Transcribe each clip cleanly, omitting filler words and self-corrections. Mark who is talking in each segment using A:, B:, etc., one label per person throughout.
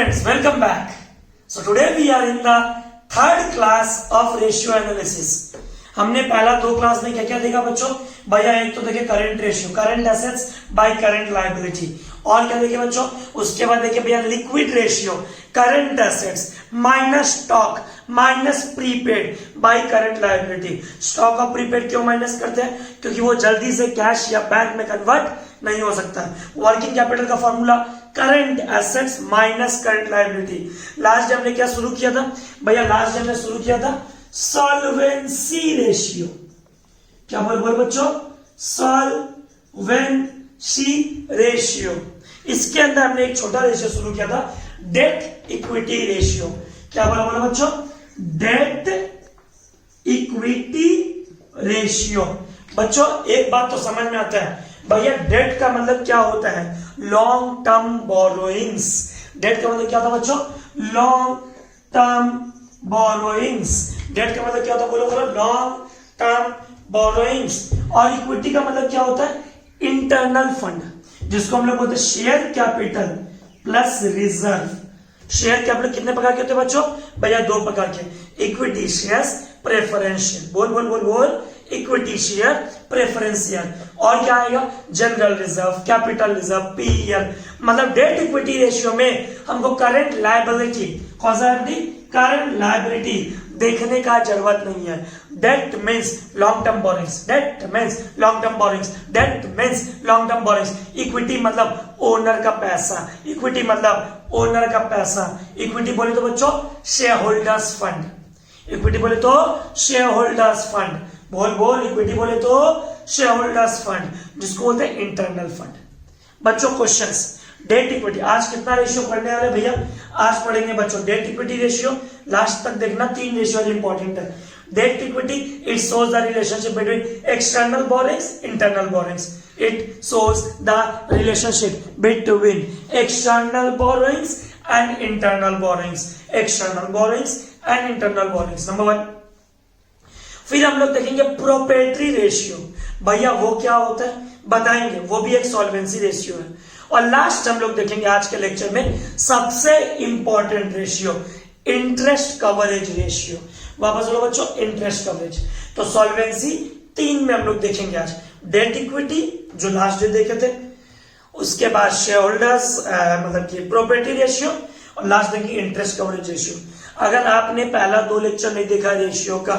A: students, welcome back. So today we are in the third class of ratio analysis. हमने पहला दो class में क्या क्या देखा बच्चों? भैया एक तो देखे current ratio, current assets by current liability, और क्या देखे बच्चों? उसके बाद देखे भैया liquid ratio, current assets minus stock minus prepaid by current liability. Stock और प्रीपेड क्यों माइनस करते हैं? क्योंकि वो जल्दी से कैश या बैंक में कन्वर्ट नहीं हो सकता। वर्किंग कैपिटल का formula current assets minus current liability. Last जब हमने क्या शुरू किया था भैया? लास्ट जब हमने शुरू किया था सॉल्वेंसी रेशियो। क्या बोल बच्चों? Solvency ratio. इसके अंदर हमने एक छोटा रेशियो शुरू किया था, डेट इक्विटी रेशियो। क्या बोला बच्चों? Date equity ratio. बच्चों एक बात तो समझ में आता है भैया, डेट का मतलब क्या होता है? Long term borrowings. डेट का मतलब क्या था बच्चों? Long term borrowings. डेट का मतलब क्या होता है? बोलो लॉन्ग टर्म बोरोइंग्स। और इक्विटी का मतलब क्या होता है? इंटरनल फंड, जिसको हम लोग बोलते हैं share capital plus reserve. Share capital कितने प्रकार के होते हैं बच्चों? भैया दो प्रकार के, इक्विटी शेयर्स, प्रेफरेंशियल। बोल इक्विटी शेयर, प्रेफरेंशियल। और क्या आएगा? General reserve, capital reserve, PEL. मतलब डेट इक्विटी रेशियो में हमको करंट लायबिलिटी, कौन सा करंट लायबिलिटी देखने का जरूरत नहीं है। That means long term borrowings, that means long term borrowings, that means long term borrowings. Equity मतलब ओनर का पैसा, इक्विटी मतलब ओनर का पैसा। इक्विटी बोले तो बच्चों शेयर होल्डर्स फंड, इक्विटी बोले तो शेयर होल्डर्स फंड। बोल इक्विटी बोले तो शेयर होल्डर्स फंड, जिसको बोलते हैं इंटरनल फंड। बच्चों क्वेश्चंस, डेट इक्विटी आज कितना रेशियो पढ़ने वाले भैया? आज पढ़ेंगे बच्चों डेट इक्विटी रेशियो। लास्ट तक देखना, तीन रेशियो इंपॉर्टेंट है। Debt equity, it shows the relationship between external borings, internal borings. It shows the relationship between external borings and internal borings, external borings and internal borings. Number one. फिर हम लोग देखेंगे proprietary ratio. भैया वो क्या होता है बताएंगे, वो भी एक सॉल्वेंसी रेशियो है। और लास्ट हम लोग देखेंगे आज के लेक्चर में सबसे important ratio, interest coverage ratio. वापस बोलो बच्चों, इंटरेस्ट कवरेज। तो सॉल्वेंसी तीन में हम लोग देखेंगे आज। डेट इक्विटी जो लास्ट डे देखे थे, उसके बाद शेयर होल्डर्स मतलब कि प्रोपर्टी रेशियो, और लास्ट देखेंगे इंटरेस्ट कवरेज रेशियो। अगर आपने पहला दो लेक्चर नहीं देखा रेशियो का,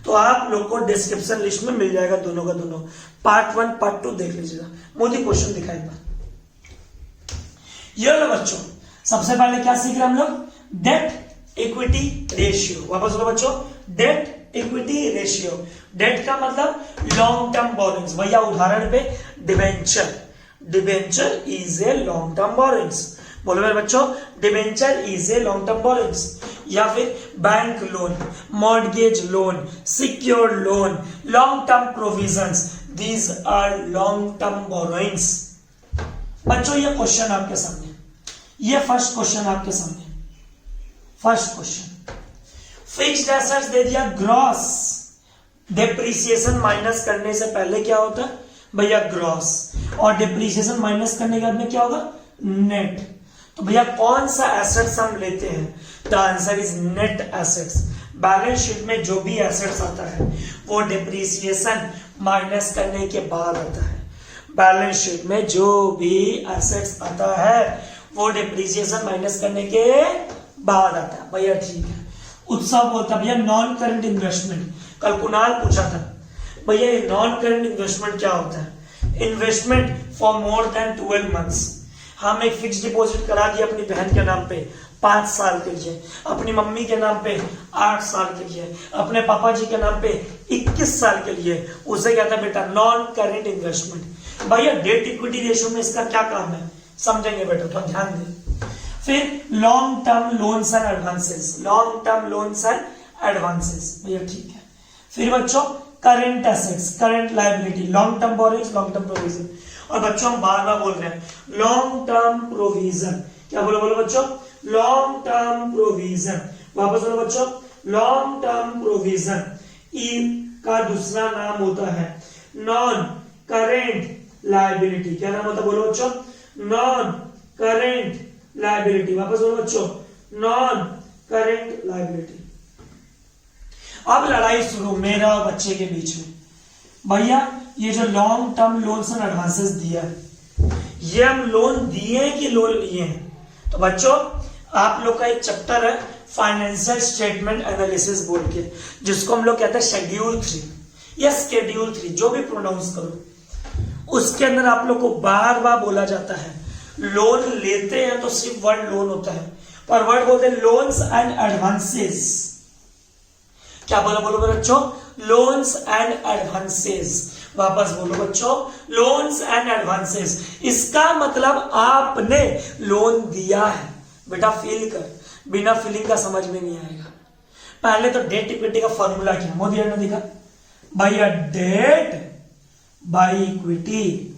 A: तो आप लोग को डिस्क्रिप्शन लिस्ट में मिल जाएगा दोनों का दोनों। पार्ट 1 पार्ट 2 देख लीजिएगा। मोदी क्वेश्चन दिखाई एक बार। ये लो बच्चों, सबसे पहले क्या सीख रहे हैं हम लोग? Date equity ratio. वापस बोलो बच्चों, डेट इक्विटी रेशियो। डेट का मतलब लॉन्ग टर्म बोरिंग्स। भैया उदाहरण पे debenture, debenture is a long term borrowings. बोलो मेरे बच्चों, debenture is a long term borrowings. या फिर bank loan, mortgage loan, secured loan, long term provisions, these are long term borrowings. बच्चों ये क्वेश्चन आपके सामने, ये फर्स्ट क्वेश्चन आपके सामने। फर्स्ट क्वेश्चन, फिक्स्ड एसेट्स दे दिया ग्रॉस, डिप्रिसिएशन माइनस करने से पहले क्या होता है भैया? ग्रॉस। और डिप्रिसिएशन माइनस करने के बाद में क्या होगा? नेट। तो भैया कौन सा एसेट्स हम लेते हैं? The answer is net assets. Balance sheet में जो भी एसेट्स आता है वो डिप्रिसिएशन माइनस करने के बाद आता है। बैलेंस शीट में जो भी एसेट्स आता है वो डिप्रिसिएशन माइनस करने के बाद आता है। भैया ठीक है। उत्सव बोलता भैया नॉन करंट इन्वेस्टमेंट। कल कुणाल पूछा था भैया ये नॉन करंट इन्वेस्टमेंट क्या होता है? Investment for more than 12 months. हम एक फिक्स डिपॉजिट करा दिया अपनी बहन के नाम पे 5 साल के लिए, अपनी मम्मी के नाम पे 8 साल के लिए, अपने पापा जी के नाम पे 21 साल के लिए। उसे कहता है बेटा नॉन करंट इन्वेस्टमेंट। भैया डेट इक्विटी रेशियो में इसका क्या काम है समझेंगे बेटा, थोड़ा ध्यान दें। फिर long term loans and advances, long term loans and advances. भैया ठीक है। फिर बच्चों current assets, current liability, long term borrowings, long term provision. और बच्चों हम बार बार बोल रहे हैं लॉन्ग टर्म प्रोविजन। क्या बोलो बच्चों? Long term provision. वापस बोलो बच्चों, लॉन्ग टर्म प्रोविजन। ई का दूसरा नाम होता है नॉन करेंट लायबिलिटी। क्या नाम होता है बोलो बच्चों? Non current liability. वापस बोलो बच्चों, नॉन करेंट लायबिलिटी। अब लड़ाई शुरू मेरा और बच्चे के बीच में। भैया ये जो long term loans and advances दिया है, ये हम लोन दिए कि लोन लिए हैं? तो बच्चों आप लोग का एक चैप्टर है फाइनेंशियल स्टेटमेंट एनालिसिस बोल के, जिसको हम लोग कहते हैं शेड्यूल 3 या शेड्यूल 3, जो भी प्रोनाउंस करो। उसके अंदर आप लोग को बार बार बोला जाता है लोन लेते हैं तो सिर्फ वर्ड लोन होता है, पर वर्ड बोलते हैं लोन्स एंड एडवांसेस। क्या बोला बोलो बच्चों? Loans and advances. वापस बोलो बच्चों, लोन्स एंड एडवांसेस। इसका मतलब आपने लोन दिया है। बेटा फील कर, बिना फीलिंग का समझ में नहीं आएगा। पहले तो डेट इक्विटी का फॉर्मूला क्या मोदी ने दिखा भैया, डेट बाई इक्विटी।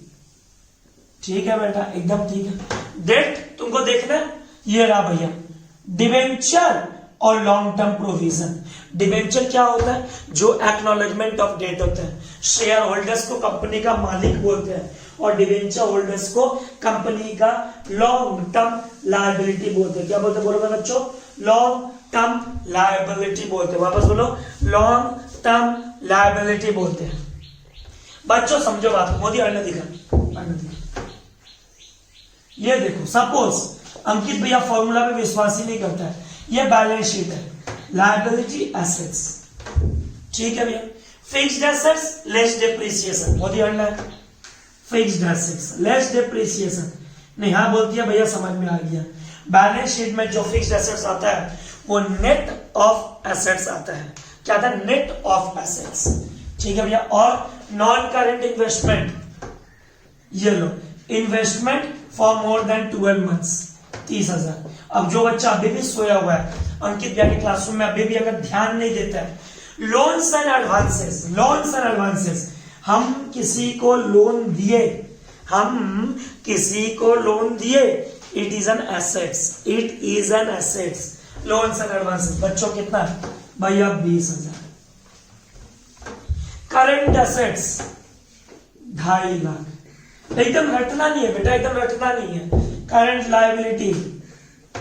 A: ठीक है बेटा, एकदम ठीक है। डेट तुमको देखना है, ये रहा भैया डिवेंचर और लॉन्ग टर्म प्रोविजन। डिवेंचर क्या होता है? जो एक्नॉलेजमेंट ऑफ डेट होता है। शेयर होल्डर्स को कंपनी का मालिक बोलते हैं और डिवेंचर होल्डर्स को कंपनी का लॉन्ग टर्म लायबिलिटी बोलते हैं। क्या बोलते हैं बोलो बच्चों? लॉन्ग टर्म लायबिलिटी बोलते हैं। वापस बोलो, लॉन्ग टर्म लायबिलिटी बोलते हैं। बच्चों समझो बात, मोदी अन्य दिखा। ये देखो, सपोज अंकित भैया फॉर्मूला पे विश्वास ही नहीं करता है, ये बैलेंस शीट है, लायबिलिटी एसेट्स। ठीक है भैया, fixed assets less depreciation. Modi अन्य फिक्स्ड एसेट्स लेस डेप्रिसिएशन। नहीं हाँ बोलती है भैया, समझ में आ गया। बैलेंस शीट में जो फिक्स्ड एसेट्स आता है वो नेट ऑफ एसेट्स आता है। क्या आता है? Net of assets. ठीक है भैया। और नॉन करेंट इन्वेस्टमेंट, ये लो, investment for more than 12 months 30,000। अब जो बच्चा अभी भी सोया हुआ है अंकित भैया के क्लासरूम में, अभी भी अगर ध्यान नहीं देता है, loans and advances, loans and advances, हम किसी को लोन दिए, हम किसी को लोन दिए, it is an assets, it is an assets. Loans and advances बच्चों कितना है भैया? 20,000। Current assets 2.5 lakh. एकदम रटना नहीं है बेटा, एकदम रटना नहीं है। Current liability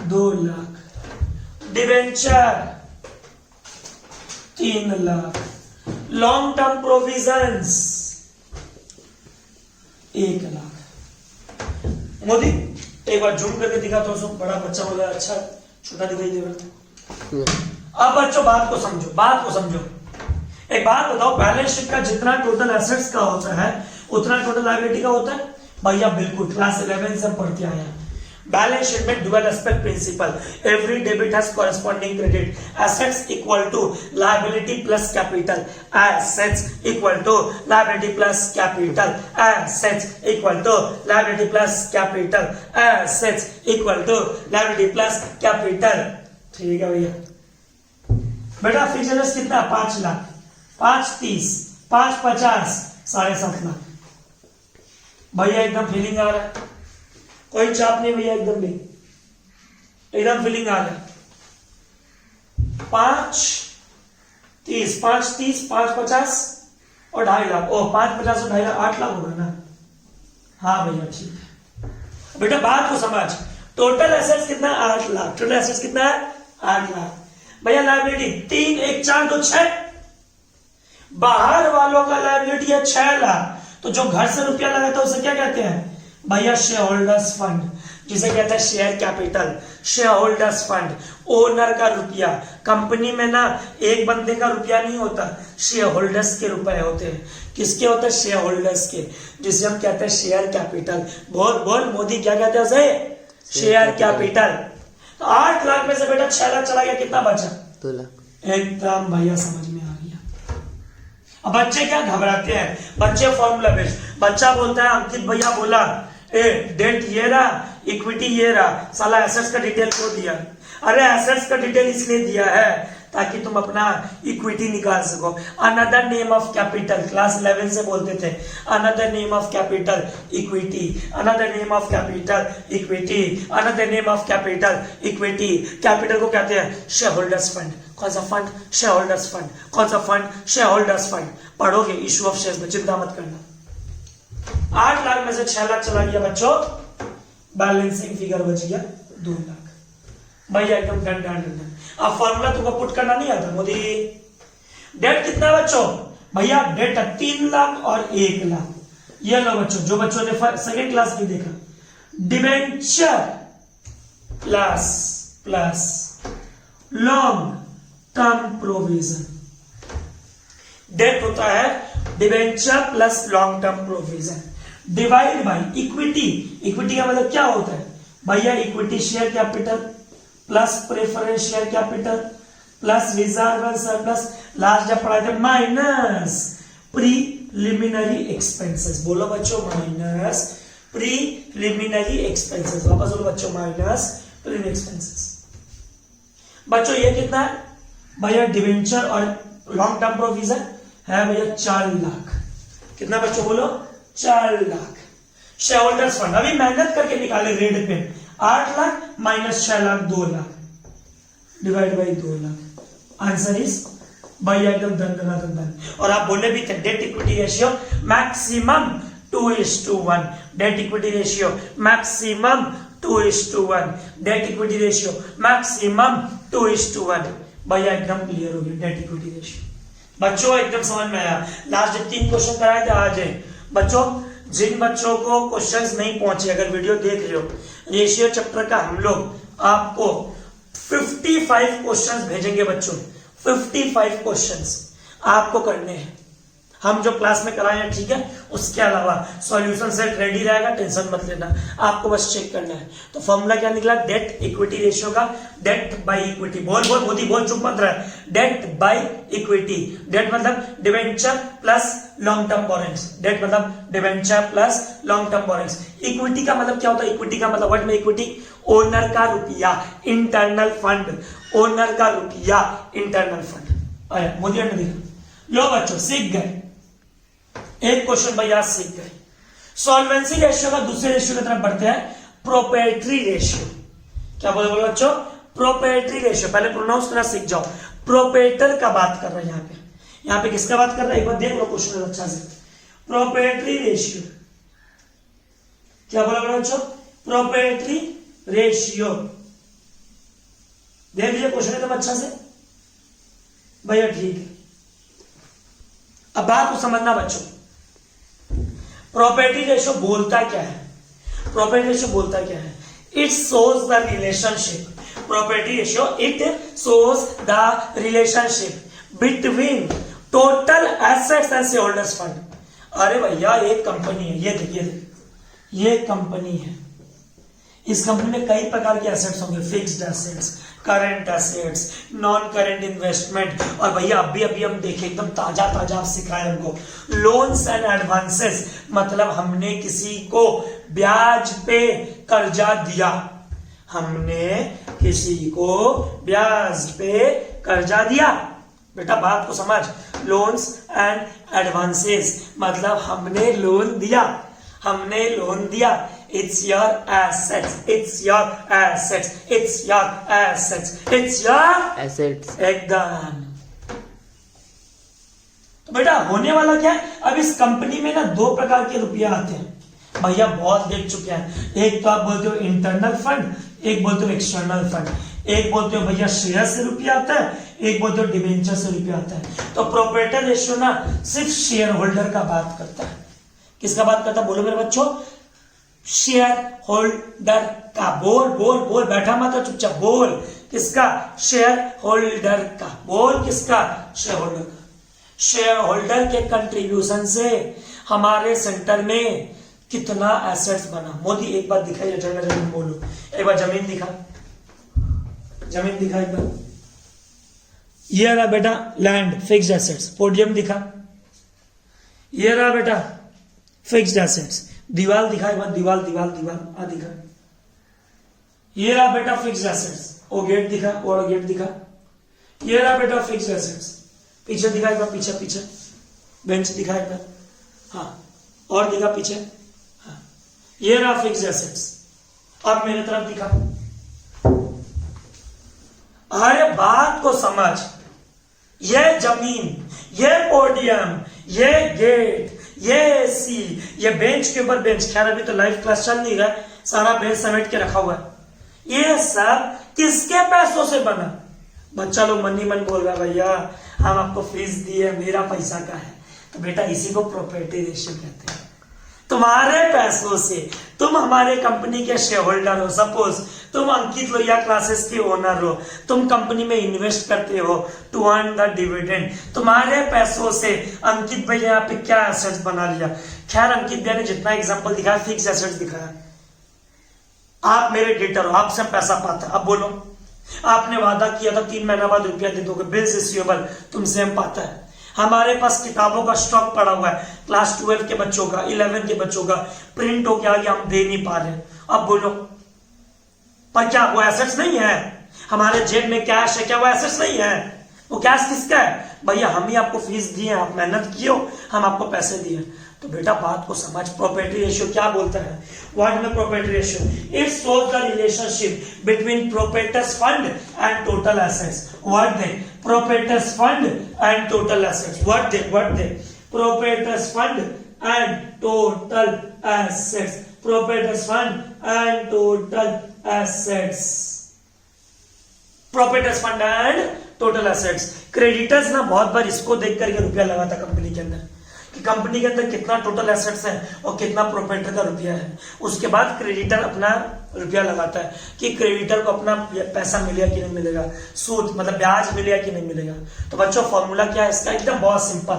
A: 2 lakh. Debenture 3 lakh. Long term provisions 1 lakh. Modi एक बार जूम करके दिखा तो बड़ा बच्चा बोला अच्छा छोटा दिखाई दे रहा। अब बच्चों बात को समझो, बात को समझो। एक बात बताओ, बैलेंस शीट का जितना टोटल एसेट्स का होता है उतना टोटल लायबिलिटी का होता है भैया? बिल्कुल, क्लास 11 से पढ़ते आए हैं। बैलेंस शीट में dual aspect principle, every debit has corresponding credit, assets equal to liability plus capital, assets equal to liability plus capital, assets equal to liability plus capital, assets equal to liability plus capital. ठीक है भैया। बेटा fixed assets कितना? 5 लाख। 5 30, 5 50, 7.5 लाख। भैया एकदम feeling आ रहा है, कोई चाप नहीं भैया, एकदम भी एकदम फीलिंग आ रहा है। 5 30, 5 30, 5 50 और 2.5 लाख। ओ 5 50 और 2.5 लाख 8 लाख होगा ना? हाँ भैया ठीक है। बेटा बात को समझ, टोटल एसेट्स कितना? 8 लाख। टोटल एसेट्स कितना है? 8 लाख। भैया लायबिलिटी 3 1 4 2 6। बाहर वालों का लायबिलिटी है 6 लाख। तो जो घर से रुपया लगाता है उसे क्या कहते हैं भैया? शेयर होल्डर्स फंड, जिसे कहते हैं share capital. Share holders fund, owner का रुपया। कंपनी में ना एक बंदे का रुपया नहीं होता, शेयर होल्डर्स के रुपए होते हैं। किसके होते हैं? शेयर होल्डर्स के, जिसे हम कहते हैं शेयर कैपिटल। बोल बोल मोदी क्या कहते हैं उसे? Share capital. तो 8 लाख में से बेटा 6 लाख चला गया, कितना बचा? 2 लाख। एकदम भैया समझ में आ गया। अब बच्चे क्या घबराते हैं? बच्चे फॉर्मूला बेस्ड। बच्चा बोलता है अंकित भैया बोला डेट ये रहा, इक्विटी ये रहा, साला एसेट्स का डिटेल को दिया। अरे एसेट्स का डिटेल इसलिए दिया है ताकि तुम अपना इक्विटी निकाल सको। Another name of capital, class 11 से बोलते थे, another name of capital equity, another name of capital equity, another name of capital equity. Capital को कहते हैं शेयर होल्डर्स फंड। कौन सा फंड? Share holders fund. कौन सा फंड? Share holders fund. पढ़ोगे इशू ऑफ शेयर्स में, चिंता मत करना। 8 लाख में से 6 लाख चला गया बच्चों, बैलेंसिंग फिगर बच गया 2 लाख। भैया एकदम डन डन डन। अब फॉर्मूला तुमको पुट करना नहीं आता मोदी। डेट कितना बच्चों? भैया डेट 3 लाख और 1 लाख। ये लो बच्चों, जो बच्चों ने सेकेंड क्लास में देखा, debenture plus long term provision. Debt होता है debenture plus long term provision divide by equity. Equity का मतलब क्या होता है भैया? Equity share capital plus preference share capital plus reserve surplus, last जब पढ़ाए थे माइनस प्रीलिमिनरी एक्सपेंसेस। बोलो बच्चों माइनस प्रीलिमिनरी एक्सपेंसेस। वापस बोलो बच्चों माइनस प्रीलिमिनरी एक्सपेंसेस। बच्चों ये कितना है भैया? डिवेंचर और लॉन्ग टर्म प्रोविजन है भैया 4 लाख। कितना बच्चों बोलो? 4 लाख। शेयर होल्डर्स फंड अभी मेहनत करके निकाले रेड पे 8 lakh minus 6 lakh 2 lakh divide by 2 lakh. Answer is भैया एकदम दन। और आप बोले भी थे date equity ratio maximum 2:1। Date equity ratio maximum 2:1। Date equity ratio maximum 2:1। भैया एकदम क्लियर हो गया डेट इक्विटी रेशियो। बच्चों एकदम समझ में आया। लास्ट जब 3 क्वेश्चन कराए थे आज बच्चों, जिन बच्चों को क्वेश्चंस नहीं पहुंचे, अगर वीडियो देख रहे हो, रेशियो चैप्टर का हम लोग आपको 55 क्वेश्चंस भेजेंगे बच्चों। 55 क्वेश्चंस आपको करने हैं, हम जो क्लास में कराए हैं, ठीक है। उसके अलावा सॉल्यूशन सेट रेडी रहेगा, टेंशन मत लेना, आपको बस चेक करना है। तो फॉर्मूला क्या निकला? डेट इक्विटी रेशियो का डेट बाय इक्विटी। बोल मोदी बोल, चुप मत रहा। Debt by equity. डेट मतलब debenture plus long term borrowings. Debt मतलब debenture plus long term borrowings. Equity का मतलब क्या होता है? इक्विटी का मतलब वर्ड में इक्विटी ओनर का रुपया, इंटरनल फंड। ओनर का रुपया, इंटरनल फंड। आया मोदी ने देखा। लो बच्चों सीख गए एक क्वेश्चन भैया, सीख गए। सॉल्वेंसी रेशियो का दूसरे रेशियो की तरफ बढ़ते हैं, प्रोप्राइटरी रेशियो। क्या बोले बच्चों? Proprietary ratio. पहले प्रोनाउंस करना सीख जाओ। प्रोप्राइटर का बात कर रहे हैं यहाँ पे किसका बात कर रहा है? एक बार देख लो क्वेश्चन अच्छा से। प्रोप्राइटरी रेशियो क्या बोला बच्चों? Proprietary ratio. देख लीजिए क्वेश्चन एकदम अच्छा से भैया, ठीक है। अब बात को समझना बच्चों, प्रॉपर्टी रेशियो बोलता क्या है? प्रॉपर्टी रेशियो बोलता क्या है? It shows the relationship. Property ratio it shows the relationship between total assets and share holders fund. अरे भैया एक कंपनी है, ये देखिए ये कंपनी है, इस कंपनी में कई प्रकार के एसेट्स होंगे, fixed assets, current assets, non current investment. और भैया अभी हम देखें एकदम ताजा आप सिखाए हमको, लोन्स एंड एडवांसेस मतलब हमने किसी को ब्याज पे कर्जा दिया। हमने किसी को ब्याज पे कर्जा दिया। बेटा बात को समझ, लोन्स एंड एडवांसेस मतलब हमने लोन दिया, हमने लोन दिया। It's your assets. It's your assets. It's your assets. It's your assets. एकदम। तो बेटा होने वाला क्या है? अब इस कंपनी में ना 2 प्रकार के रुपया आते हैं भैया, बहुत देख चुके हैं। एक तो आप बोलते हो इंटरनल फंड, एक बोलते हो एक्सटर्नल फंड। एक बोलते हो भैया शेयर से रुपया आता है, एक बोलते हो डिवेंचर से रुपया आता है। तो प्रोप्राइटर रेशियो ना सिर्फ शेयर होल्डर का बात करता है। किसका बात करता है बोलो मेरे बच्चों? शेयर होल्डर का। बोल बैठा मत चुपचाप बोल। किसका? शेयर होल्डर का। बोल किसका? शेयर होल्डर का। शेयर होल्डर के कंट्रीब्यूशन से हमारे सेंटर में कितना एसेट्स बना। मोदी एक बार दिखाइए, जमीन बोलो, एक बार जमीन दिखा, जमीन दिखा एक बार। ये रहा बेटा लैंड, फिक्स्ड एसेट्स। पोडियम दिखा, ये रहा बेटा फिक्स्ड एसेट्स। दीवार दिखा एक बार, दीवार आ दिखा। ये रहा बेटा फिक्स्ड एसेट्स। ओ गेट दिखा, और गेट दिखा। ये रहा बेटा फिक्स्ड एसेट्स। पीछे दिखा एक बार, पीछे बेंच दिखा एक बार, हाँ और दिखा पीछे, हाँ ये रहा फिक्स्ड एसेट्स। अब मेरे तरफ दिखा। अरे बात को समझ, ये जमीन, ये पोडियम, ये गेट, ये एसी, ये बेंच के ऊपर बेंच। खैर अभी तो लाइव क्लास चल नहीं रहा है, सारा बेंच समेट के रखा हुआ है। ये सब किसके पैसों से बना? बच्चा लोग मन ही मन बोल रहा है भैया हम आपको फीस दिए मेरा पैसा का है। तो बेटा इसी को प्रॉपर्टी रेशियो कहते हैं। तुम्हारे पैसों से, तुम हमारे कंपनी के शेयर होल्डर हो, सपोज तुम अंकित लोहिया क्लासेस के ओनर हो, तुम कंपनी में इन्वेस्ट करते हो टू अर्न द डिविडेंड। तुम्हारे पैसों से अंकित भैया यहाँ पे क्या एसेट्स बना लिया। खैर अंकित भैया ने जितना एग्जांपल दिखाया फिक्स एसेट्स दिखाया। आप मेरे डेटर हो, आपसे पैसा पाते हैं। अब बोलो, आपने वादा किया था 3 महीना बाद रुपया दे दोगे, बिल्स रिसीवेबल तुमसे हम पाता है। हमारे पास किताबों का स्टॉक पड़ा हुआ है, क्लास 12 के बच्चों का, 11 के बच्चों का, प्रिंट हो गया, हम दे नहीं पा रहे। अब बोलो, पर क्या वो एसेट्स नहीं है? हमारे जेब में कैश है, क्या वो एसेट्स नहीं है? वो कैश किसका है? भैया हम ही आपको फीस दिए, आप मेहनत किए हो, हम आपको पैसे दिए। तो बेटा बात को समझ, प्रॉपर्टी रेशियो क्या बोलता है? व्हाट में property ratio? It shows the relationship between proprietors fund and total assets. What they? Proprietors fund and total assets. What they? Proprietors fund and total assets. Proprietors fund and total assets. Proprietors fund and total assets. Creditors ना बहुत बार इसको देख करके रुपया लगाता company के अंदर कि कंपनी के अंदर कितना टोटल एसेट्स है और कितना प्रोप्राइटर का रुपया है। उसके बाद क्रेडिटर अपना रुपया लगाता है कि क्रेडिटर को अपना पैसा मिलेगा कि नहीं मिलेगा, सूद मतलब ब्याज मिलेगा कि नहीं मिलेगा। तो बच्चों फॉर्मूला क्या है इसका? एकदम बहुत simple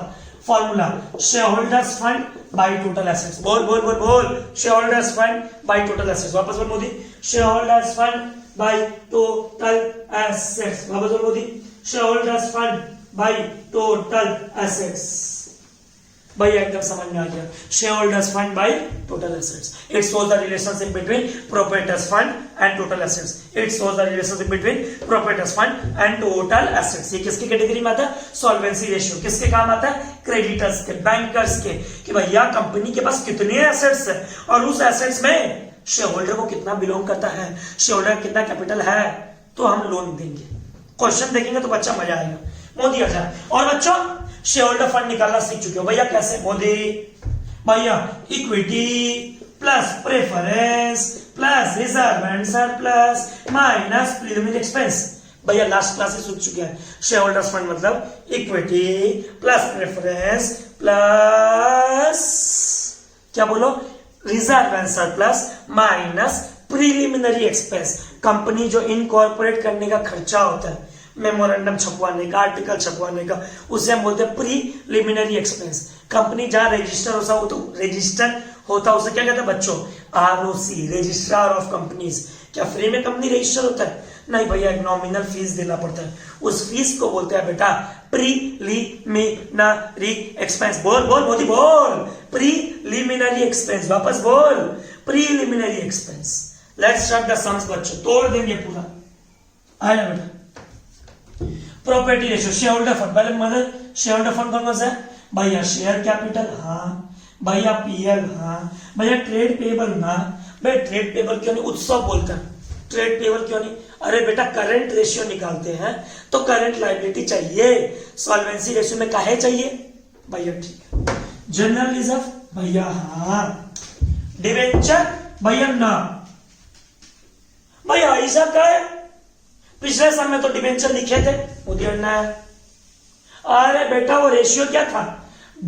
A: formula, share holders fund by total assets. बोल बोल बोल बोल, share holders fund by total assets. वापस बोल Modi, share holders fund by total assets. वापस बोल Modi, share holders fund by total assets. भैया एकदम समझ में आ गया। Share holders fund by total assets. It shows the relationship between proprietors fund and total assets. It shows the relationship between proprietors fund and total assets. ये किसकी category में आता है? Solvency ratio. किसके काम आता है? क्रेडिटर्स के, बैंकर्स के, कि भैया कंपनी के पास कितने एसेट्स है और उस एसेट्स में शेयर होल्डर को कितना बिलोंग करता है, शेयर होल्डर कितना कैपिटल है, तो हम लोन देंगे। क्वेश्चन देखेंगे तो बच्चा मजा आएगा। मोदी अच्छा। और बच्चों शेयर होल्डर फंड निकालना सीख चुके हो भैया, कैसे? मोदी भैया equity plus preference plus reserve and surplus minus preliminary expense. भैया लास्ट क्लास से सीख चुके हैं। शेयर होल्डर्स फंड मतलब इक्विटी प्लस प्रेफरेंस प्लस क्या बोलो, reserve and surplus minus preliminary expense. Company जो इनकॉर्पोरेट करने का खर्चा होता है, मेमोरेंडम छपवाने का, आर्टिकल छपवाने का, उसे हम बोलते हैं प्रीलिमिनरी एक्सपेंस। कंपनी जहां रजिस्टर होता है, तो रजिस्टर होता है उसे क्या कहते हैं बच्चों? ROC, registrar of companies. क्या फ्री में कंपनी रजिस्टर होता है? नहीं भैया, एक नॉमिनल फीस देना पड़ता है। उस फीस को बोलते हैं बेटा प्रीलिमिनरी एक्सपेंस। बोल बोल मोदी बोल, प्रीलिमिनरी एक्सपेंस। वापस बोल, preliminary expense. Let's start the sums बच्चों, तोड़ देंगे पूरा। आया बेटा property ratio, share holder fund. पहले मतलब शेयर होल्डर फंड कौन सा है भैया? शेयर कैपिटल, हाँ भैया पीएल, हाँ भैया ट्रेड पेबल ना। भाई ट्रेड पेबल क्यों नहीं? उत्सव बोलता है। ट्रेड पेबल क्यों नहीं? अरे बेटा करंट रेशियो निकालते हैं तो करंट लायबिलिटी चाहिए। सॉल्वेंसी रेशियो में काहे चाहिए भैया? ठीक है। जनरल रिजर्व भैया, हाँ। डिवेंचर भैया ना। भैया ऐसा क्या है? पिछले समय तो डिवेंचर लिखे थे, मोदी अन्ना है। अरे बेटा वो रेशियो क्या था?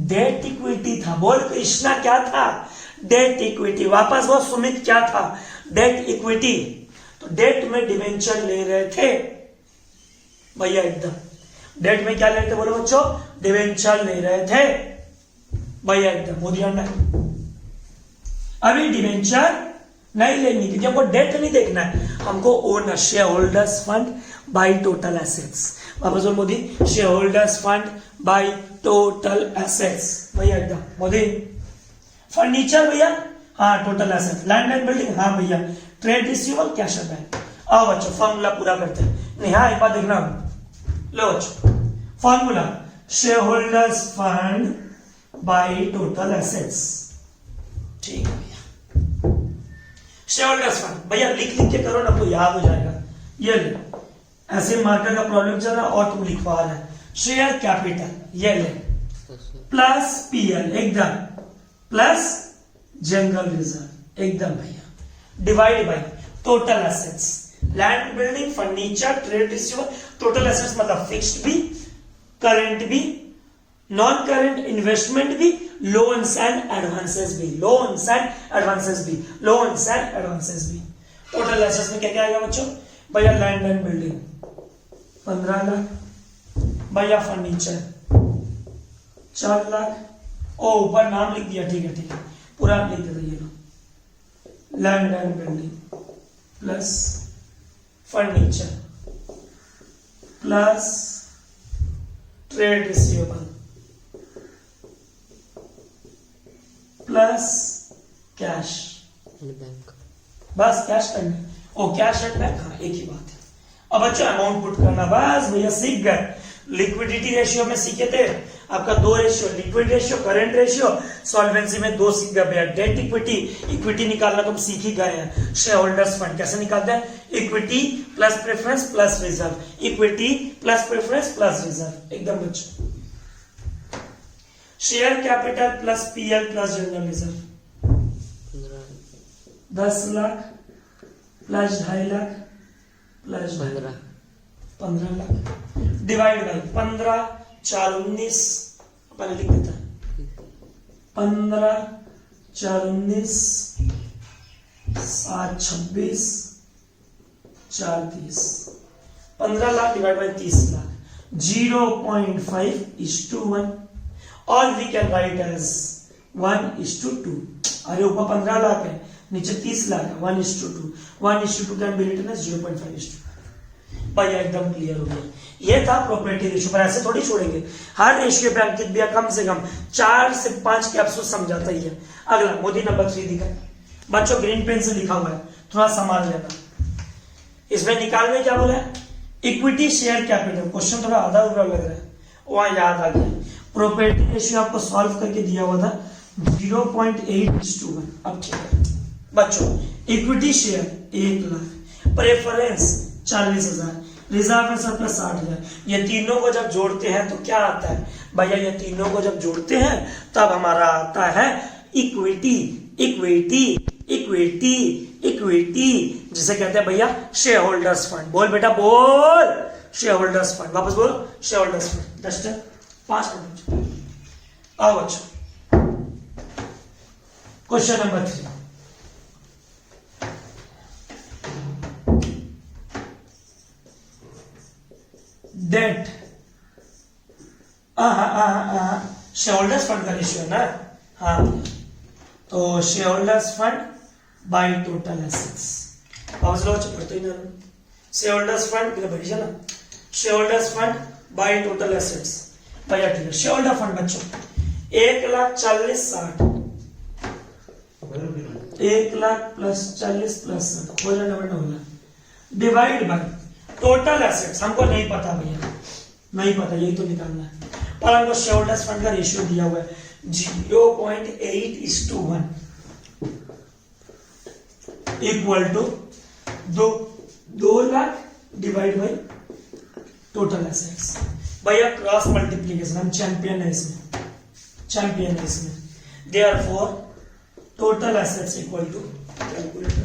A: डेट इक्विटी था। बोल कृष्णा क्या था? Debt equity. वापस वो सुमित क्या था? Debt equity. तो डेट में डिवेंचर ले रहे थे भैया एकदम। डेट में क्या ले रहे थे बोलो बच्चों? डिवेंचर ले रहे थे भैया एकदम। मोदी अन्ना अभी डिवेंचर नहीं लेनी, क्योंकि हमको डेट नहीं देखना है, हमको owner share holders fund by total assets. वापस बोल Modi, share holders fund by total assets भैया एकदम। मोदी फर्नीचर भैया, हाँ total asset. Land and building, हाँ भैया। Trade receivable, cash and bank. आओ बच्चों फॉर्मूला पूरा करते हैं। नेहा एक बात देखना, लो बच्चों formula, share holders fund by total assets. ठीक है भैया। शेयर होल्डर्स फंड भैया लिख लिख के करो ना तो याद हो जाएगा। ये ले, ऐसे मार्कर का प्रॉब्लम चल रहा और तुम लिखवा रहे हैं। शेयर कैपिटल ये ले, प्लस पीएल एकदम, प्लस जनरल रिजर्व एकदम भैया, divide by total assets. Land building, furniture, trade receiver, total assets मतलब फिक्स्ड भी, करंट भी, नॉन करंट इन्वेस्टमेंट भी, लोन्स एंड एडवांसेस भी, लोन्स एंड एडवांसेस भी, लोन्स एंड एडवांसेस भी। टोटल एसेट्स में क्या क्या आएगा बच्चों? भैया लैंड एंड बिल्डिंग 15 लाख, भैया फर्नीचर 4 लाख, ओ ऊपर नाम लिख दिया, ठीक है ठीक है, पूरा लिख देते ये लो, land and building plus furniture plus trade receivable plus cash,
B: bank,
A: बस कैश करना, ओ कैश एंड बैंक, हाँ एक ही बात है। अब बच्चों अमाउंट पुट करना, बस भैया सीख गए। लिक्विडिटी रेशियो में सीखे थे आपका 2 ratio, liquid ratio, current ratio, solvency में 2 सीख गए भैया। डेट इक्विटी, इक्विटी निकालना तुम सीख ही गए हैं। शेयर होल्डर्स फंड कैसे निकालते हैं? Equity plus preference plus reserve, equity plus preference plus reserve, एकदम बच्चों। Share capital plus PL plus general reserve 10 lakh plus 2.5 lakh plus 15 lakh divide by 15 4 19, अपन लिख देता है 15 4 19 7 26 4 30, 15 लाख डिवाइड बाई 30 लाख, 0.5:1, और वी कैन राइट एज 1:2। अरे ऊपर 15 लाख है, नीचे 30 लाख है, 1:2, 1:2 कैन बी रिटन एज 0.5:1। भैया एकदम क्लियर हो गया। ये था प्रोपर्टी रेशियो, पर ऐसे थोड़ी छोड़ेंगे, हर रेशियो पे अंकित भैया कम से कम 4 से 5 कैप्सूल समझाता ही है। अगला मोदी नंबर 3 दिखा बच्चों, ग्रीन पेन से लिखा हुआ है, थोड़ा संभाल लेना। इसमें निकालने क्या बोला है? इक्विटी शेयर कैपिटल, क्वेश्चन थोड़ा आधा अधूरा लग रहा है, वहां याद आ गया। प्रॉपर्टी रेशियो आपको सॉल्व करके दिया हुआ था 0.8:1। अब क्या है बच्चों? Equity share 1 lakh, preference 40,000, reserve and surplus 60,000। ये तीनों को जब जोड़ते हैं तो क्या आता है भैया? ये तीनों को जब जोड़ते हैं तब हमारा आता है इक्विटी, इक्विटी, इक्विटी, इक्विटी, जिसे कहते हैं भैया शेयर होल्डर्स फंड। बोल बेटा बोल, शेयर होल्डर्स फंड, वापस बोल, शेयर होल्डर्स फंड। 5 मिनट आओ बच्चों, question number 3। Debt, share holders fund का रेशियो है ना, हाँ, तो share holders fund by total assets, वापस लो पढ़ते ही ना, शेयर होल्डर्स फंड भैया ना, share holders fund by total assets. भैया ठीक है, शेयर होल्डर फंड बच्चों 1,40,60, 1 लाख प्लस 40 प्लस 60 हो जाना बेटा, होगा डिवाइड बाय टोटल एसेट्स। हमको नहीं पता भैया, नहीं पता, यही तो निकालना है, पर हमको शेयर होल्डर्स फंड का रेशियो दिया हुआ है 0.8:1 equal to 2 lakh divide by total assets. भैया क्रॉस मल्टीप्लीकेशन, हम चैंपियन है इसमें, चैंपियन है इसमें। Therefore total assets equal to, calculator,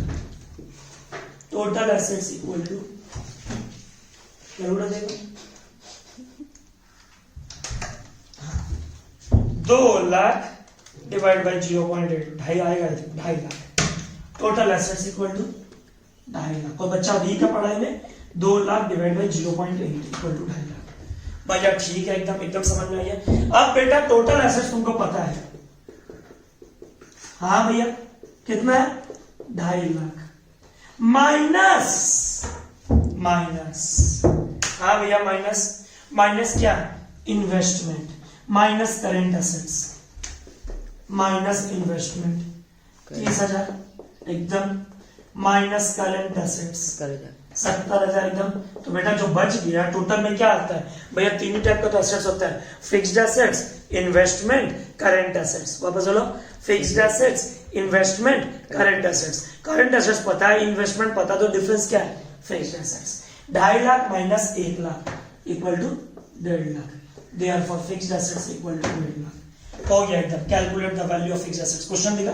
A: total assets equal to क्या देगा 2 लाख डिवाइड बाई 0.8, 2.5 आएगा, 2.5 lakh. Total assets equal to 2.5 lakh. कोई बच्चा भी का पढ़ाई में 2 lakh divide by 0.8 equal to 2.5 lakh. भैया ठीक है, एकदम एकदम समझ में आई है। अब बेटा टोटल एसेट्स तुमको पता है, हाँ भैया कितना है 2.5 लाख माइनस, हाँ भैया माइनस, माइनस क्या? Investment, minus current assets, minus investment 30,000 एकदम, माइनस करेंट एसेट्स 70,000 एकदम। तो बेटा जो बच गया टोटल में क्या आता है भैया? 3 टाइप का तो एसेट्स होता है, fixed assets, investment, current assets. वापस बोलो, fixed assets, investment, current assets. Current assets पता है, इन्वेस्टमेंट पता, तो डिफरेंस क्या है? Fixed assets. 2.5 lakh minus 1 lakh equal to 1.5 lakh. Therefore fixed assets equal to 1.5 lakh. हो गया एकदम। Calculate the value of fixed assets. Question दिखा,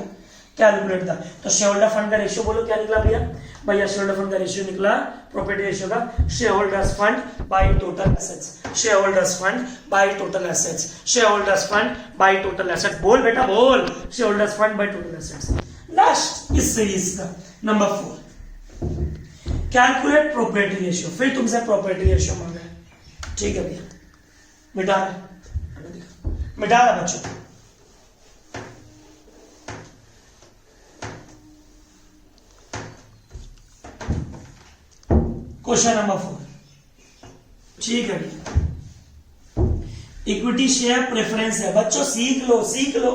A: कैलकुलेट द। तो शेयर होल्डर फंड का रेशियो बोलो क्या निकला भैया? भैया शेयर होल्डर फंड का रेशियो निकला प्रॉपर्टी रेशियो का share holders fund by total assets. Share holders fund by total assets. Share holders fund by total assets. बोल बेटा बोल, share holders fund by total assets. Last इस series का number 4, calculate property ratio. फिर तुमसे property ratio मांगा है, ठीक है भैया? मिटा रहा बच्चों। क्वेश्चन नंबर 4, ठीक है भैया? इक्विटी शेयर प्रेफरेंस है बच्चों, सीख लो सीख लो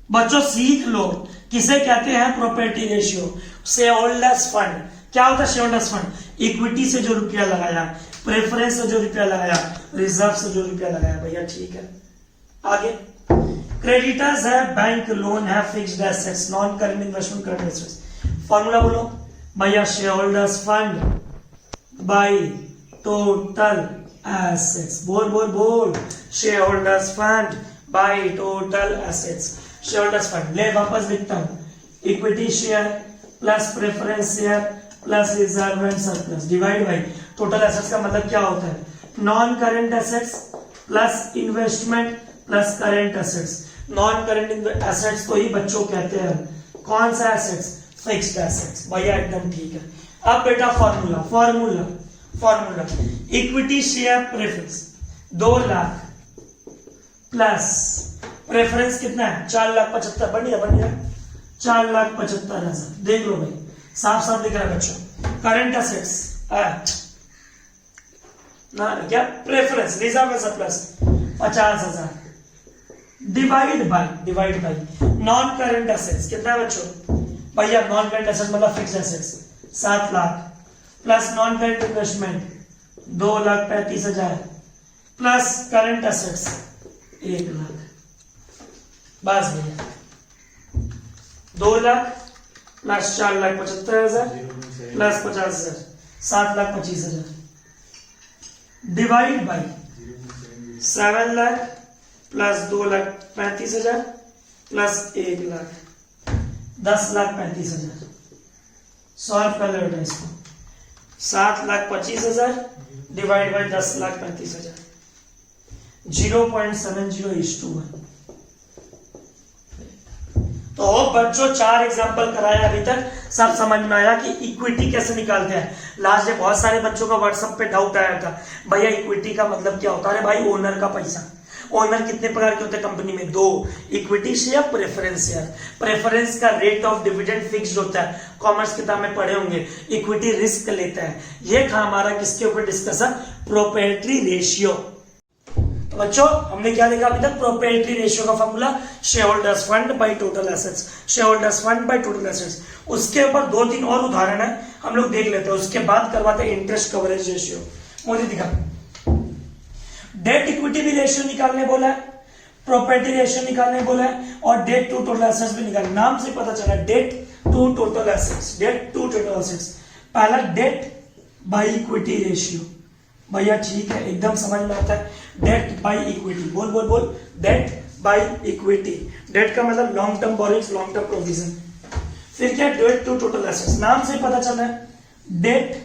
A: बच्चों, सीख लो। किसे कहते हैं property ratio? Share holders fund. क्या होता है शेयर होल्डर्स फंड? इक्विटी से जो रुपया लगाया, प्रेफरेंस से जो रुपया लगाया, रिजर्व से जो रुपया लगाया भैया, ठीक है? आगे क्रेडिटर्स है, बैंक लोन है, fixed assets, non current investment, current assets. Formula बोलो भैया, share holders fund by total assets. बोल बोल बोल, share holders fund by total assets. Share holders fund ले वापस लिखता हूं, equity share plus preference share plus reserve and surplus divide by total assets. का मतलब क्या होता है? Non current assets plus investment plus current assets. Non current assets को ही बच्चों कहते हैं कौन सा एसेट्स? Fixed assets. भैया एकदम ठीक है। अब बेटा formula formula formula, equity share preference 2 lakh plus preference कितना है? 4,75,000। बढ़िया बढ़िया, 4,75,000। देख लो भाई, साफ साफ दिख रहा है बच्चों। करंट एसेट्स ना क्या? Preference, reserve and surplus 50,000 divide by non current assets. कितना है बच्चों? भैया नॉन करंट एसेट्स मतलब fixed assets 7 lakh plus non current investment 2,35,000 plus current assets 1 lakh. बस भैया 2 lakh plus 4,75,000 plus 50,000 7,25,000 divide by 7 lakh plus 2,35,000 plus 1 lakh 10,35,000। Solve कर लो बेटा इसको। 7,25,000 डिवाइड बाय 10,35,000 0.70:1। तो बच्चों 4 एग्जांपल कराया अभी तक, सब समझ में आया कि इक्विटी कैसे निकालते हैं। लास्ट में बहुत सारे बच्चों का व्हाट्सएप पे डाउट आया था, भैया इक्विटी का मतलब क्या होता है? भाई ओनर का पैसा। ओनर कितने प्रकार के होते हैं कंपनी में? 2, equity share, preference share. Preference का रेट ऑफ डिविडेंड फिक्स्ड होता है, कॉमर्स किताब में पढ़े होंगे। इक्विटी रिस्क लेता है। ये था हमारा किसके ऊपर डिस्कशन? Proprietary ratio. तो बच्चों हमने क्या देखा अभी तक? प्रोप्राइटरी रेशियो का formula share holders fund by total assets. Share holders fund by total assets. उसके ऊपर 2-3 और उदाहरण है, हम लोग देख लेते हैं। उसके बाद करवाते हैं इंटरेस्ट कवरेज रेशियो। मुझे दिखा, डेट इक्विटी भी रेशियो निकालने बोला है, प्रॉपर्टी रेशियो निकालने बोला है, और डेट टू टोटल एसेट्स भी निकालने। नाम से पता चला debt to total assets, debt to total assets. पहला डेट बाय इक्विटी रेशियो। भैया ठीक है, एकदम समझ में आता है। डेट बाय इक्विटी, बोल बोल बोल, डेट बाय इक्विटी। डेट का मतलब long term borrowings, long term provision. फिर क्या? Debt to total assets. नाम से पता चल रहा है डेट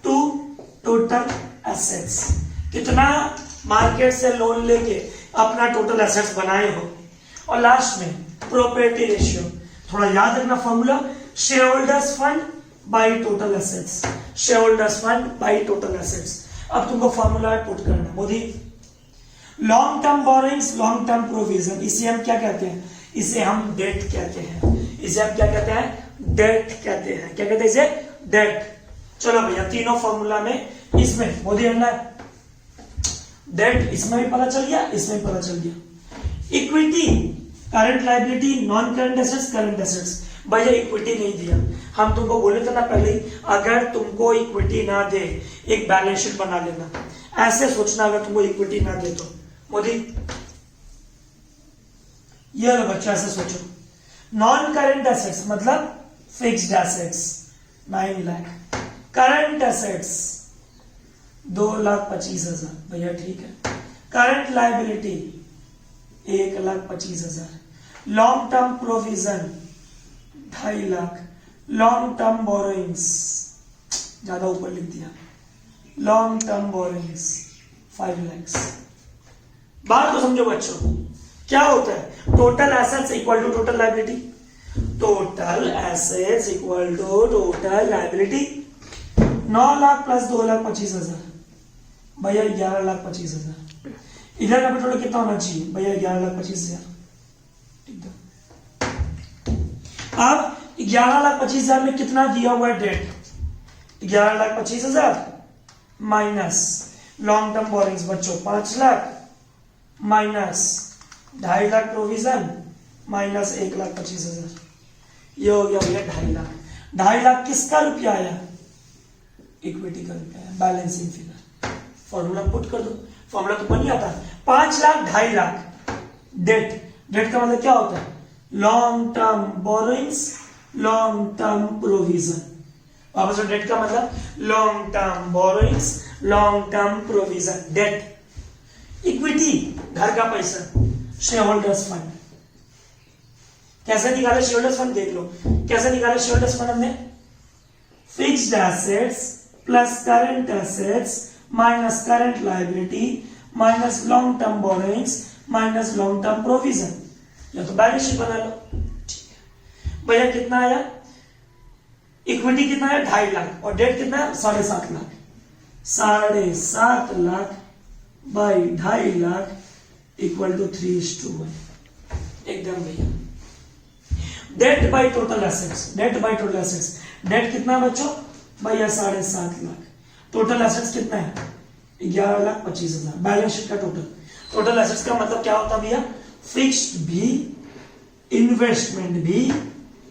A: टू टोटल एसेट्स। कितना मार्केट से लोन लेके अपना टोटल एसेट्स बनाए हो। और लास्ट में प्रॉपर्टी रेशियो, थोड़ा याद रखना formula, share holders fund by total assets. Share holders fund by total assets. अब तुमको फॉर्मूला पुट करना। Modi long term borrowings, long term provision, इसे हम क्या कहते हैं? इसे हम डेट कहते हैं। इसे हम क्या कहते हैं? डेट कहते हैं। क्या कहते हैं इसे? डेट। चलो भैया तीनों फॉर्मूला में, इसमें मोदी डेट इसमें भी पता चल गया, इसमें भी पता चल गया। Equity, current liability, non current assets, current assets. भैया इक्विटी नहीं दिया, हम तुमको बोले थे ना पहले ही, अगर तुमको इक्विटी ना दे एक बैलेंस शीट बना लेना। ऐसे सोचना अगर तुमको इक्विटी ना दे तो। मोदी ये लो बच्चा, ऐसे सोचो। नॉन करंट एसेट्स मतलब fixed assets 9 lakh, current assets 2,25,000। भैया ठीक है। Current liability 1,25,000। Long term provision 2.5 lakh, long term borrowings ज्यादा ऊपर लिख दिया, लॉन्ग टर्म बोरोइंग्स 5 lakhs। बात को समझो बच्चों, क्या होता है total assets equal to total liability, total assets equal to total liability. 9 lakh plus 2,25,000 भैया 11,25,000। इधर का टोटल कितना होना चाहिए भैया 11,25,000। अब 11,25,000 में कितना दिया हुआ है debt, 11,25,000 minus long term borrowings बच्चों 5 lakh minus 2.5 lakh provision minus 1,25,000, ये हो गया भैया 2.5 लाख। 2.5 लाख किसका रुपया आया, इक्विटी का रुपया आया, बैलेंसिंग फिगर। फॉर्मूला पुट कर दो, फॉर्मूला तो बन जाता है 5 लाख 2.5 लाख डेट। डेट का मतलब क्या होता है, long term borrowings long term provision. वापस डेट का मतलब long term borrowings long term provision. Debt equity घर का पैसा, शेयर होल्डर्स फंड। कैसे निकाले शेयर होल्डर्स फंड, देख लो कैसे निकाले शेयर होल्डर्स फंड हमने, fixed assets plus current assets minus current liability minus long term borrowings minus long term provision, या तो बैलेंस शीट बना लो। ठीक है भैया, कितना आया इक्विटी, कितना आया 2.5 लाख और डेट कितना है 7.5 lakh. 7.5 lakh by 2.5 lakh equal to 3:1 एकदम भैया। Debt by total assets, debt by total assets, debt कितना बच्चों भैया 7.5 लाख, टोटल एसेट्स कितना है 11,25,000। बैलेंस शीट का टोटल एसेट्स का मतलब क्या होता है भैया, फिक्स्ड भी, इन्वेस्टमेंट भी,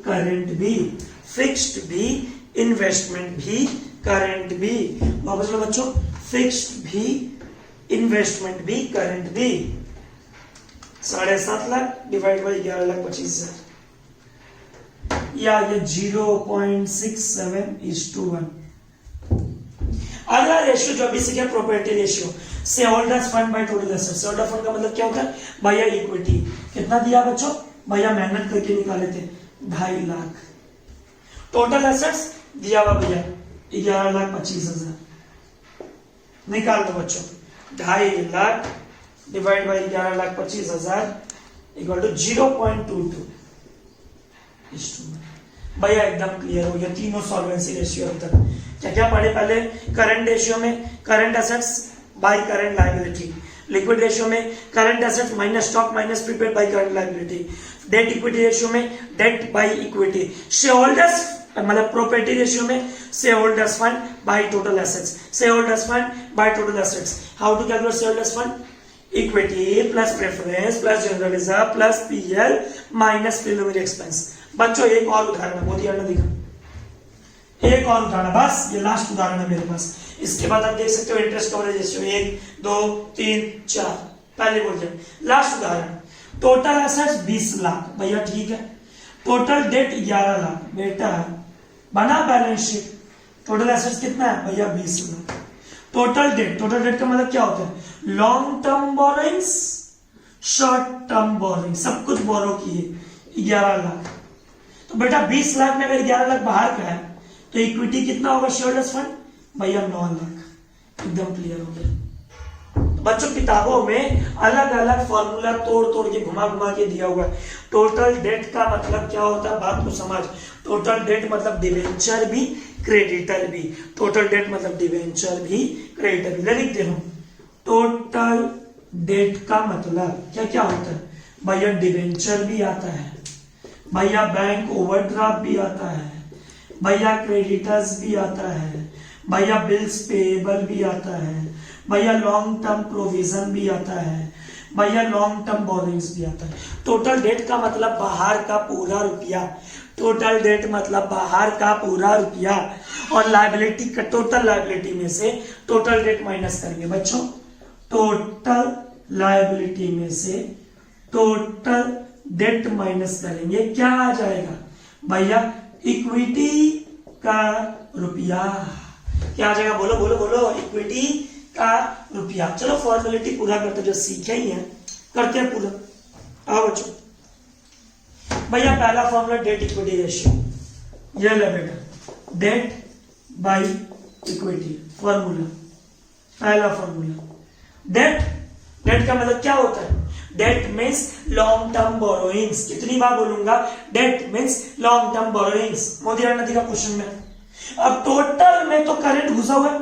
A: करंट भी, फिक्स्ड भी, इन्वेस्टमेंट भी, करंट भी। वापस लो बच्चों, फिक्स्ड भी, इन्वेस्टमेंट भी, करंट भी। 7.5 लाख डिवाइड बाई 11,25,000, या ये 0.67:1। अगला रेशियो जो अभी सीखे property ratio, share holders fund by total assets. Share holder fund का मतलब क्या होता है भैया इक्विटी, कितना दिया बच्चों भैया मेहनत करके निकाले थे 2.5 लाख। टोटल एसेट्स दिया हुआ भैया 11,25,000, निकाल दो बच्चों 2.5 lakh divide by 11,25,000 equal to 0.22। भैया एकदम क्लियर हो गया, तीनों सॉल्वेंसी रेशियो अभी तक। क्या क्या पढ़े पहले, करंट रेशियो में current assets by current liability, liquid ratio में current assets minus stock minus prepaid by current liability, debt equity ratio में debt by equity, share holders मतलब प्रॉपर्टी रेशियो में share holders fund by total assets, share holders fund by total assets. How to calculate share holders fund, equity plus preference plus general reserve plus PL minus preliminary expense. बच्चों एक और उदाहरण है, मोदी ने दिखा, एक और उदाहरण, बस ये लास्ट उदाहरण है मेरे पास। इसके बाद आप देख सकते हो इंटरेस्ट कवरेज रेशियो 1 2 3 4। पहले बोल जाए लास्ट उदाहरण, टोटल एसेट्स 20 लाख भैया ठीक है, टोटल डेट 11 लाख बेटा बना बैलेंस शीट। टोटल एसेट्स कितना है भैया 20 लाख। टोटल डेट का मतलब क्या होता है, long term borrowings short term borrowing, सब कुछ बोरो किए 11 लाख। तो बेटा 20 लाख में अगर 11 लाख बाहर का है तो इक्विटी कितना होगा शेयर होल्डर्स फंड भैया 9 लाख। एकदम क्लियर हो गया। तो बच्चों किताबों में अलग अलग फॉर्मूला तोड़ के घुमा के दिया हुआ है। टोटल डेट का मतलब क्या होता है, बात को समझ। टोटल डेट मतलब डिवेंचर भी क्रेडिटर भी, टोटल डेट मतलब डिवेंचर भी क्रेडिटर भी। लिख दे रहा हूं, टोटल डेट का मतलब क्या क्या होता है भैया, डिवेंचर भी आता है भैया, बैंक ओवरड्राफ्ट भी आता है भैया, क्रेडिटर्स भी आता है भैया, बिल्स पेएबल भी आता है भैया, लॉन्ग टर्म प्रोविजन भी आता है भैया, लॉन्ग टर्म बोरिंग्स भी आता है। टोटल डेट का मतलब बाहर का पूरा रुपया, टोटल डेट मतलब बाहर का पूरा रुपया, और लायबिलिटी का टोटल लायबिलिटी में से टोटल डेट माइनस करेंगे बच्चों, टोटल लायबिलिटी में से टोटल डेट माइनस करेंगे, क्या आ जाएगा भैया इक्विटी का रुपया। क्या आ जाएगा, बोलो बोलो बोलो, इक्विटी का रुपया। चलो फॉर्मेलिटी पूरा करते, जो सीखे ही हैं करते हैं पूरा। आओ बच्चों, भैया पहला फॉर्मूला डेट इक्विटी रेशियो, ये ले बेटा, डेट बाई इक्विटी फॉर्मूला, पहला फॉर्मूला। डेट, डेट का मतलब क्या होता है? That means long term borrowings. कितनी बार बोलूंगा? That means long term borrowings. Modi नदी का क्वेश्चन में। अब टोटल में तो करंट घुसा हुआ है,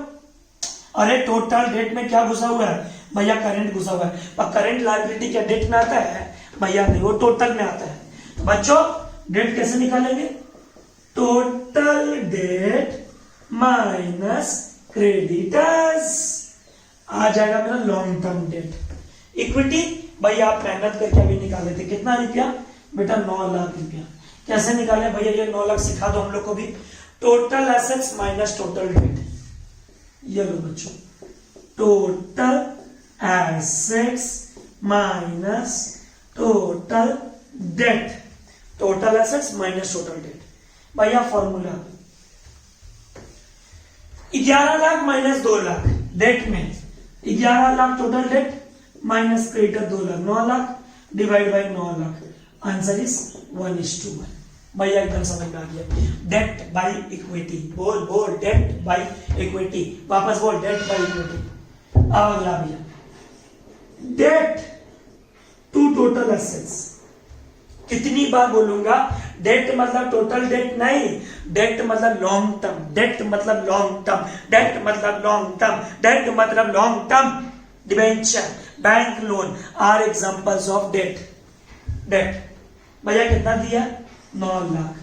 A: अरे टोटल डेट में क्या घुसा हुआ है भैया? करंट घुसा हुआ है। पर करंट लायबिलिटी क्या डेट में आता है भैया? नहीं, वो टोटल में आता है। तो बच्चों डेट कैसे निकालेंगे? टोटल डेट माइनस क्रेडिटर्स, आ जाएगा मेरा लॉन्ग टर्म डेट। इक्विटी भैया आप मेहनत करके अभी निकाले थे, कितना रुपया बेटा? 9 लाख रुपया। कैसे निकाले भैया? ये 9 लाख सिखा दो हम लोग को भी। Total assets minus total debt, ये लो बच्चों, total assets minus total debt, total assets minus total debt. भैया formula 11 lakh minus 2 lakh debt में, 11 lakh total debt minus creditor 2 lakh, 9 lakh divide by 9 lakh, answer is 1:1। भैया एकदम समझ में आ गया। डेट बाई इक्विटी, बोल बोल, डेट बाई इक्विटी, वापस बोल, डेट बाई इक्विटी। अब अगला भैया, डेट टू टोटल एसेट्स। कितनी बार बोलूंगा? डेट मतलब टोटल डेट नहीं, डेट मतलब लॉन्ग टर्म, डेट मतलब लॉन्ग टर्म, डेट मतलब लॉन्ग टर्म, डेट मतलब long term. Debenture, bank loan are examples of debt. Debt भैया कितना दिया? 9 लाख।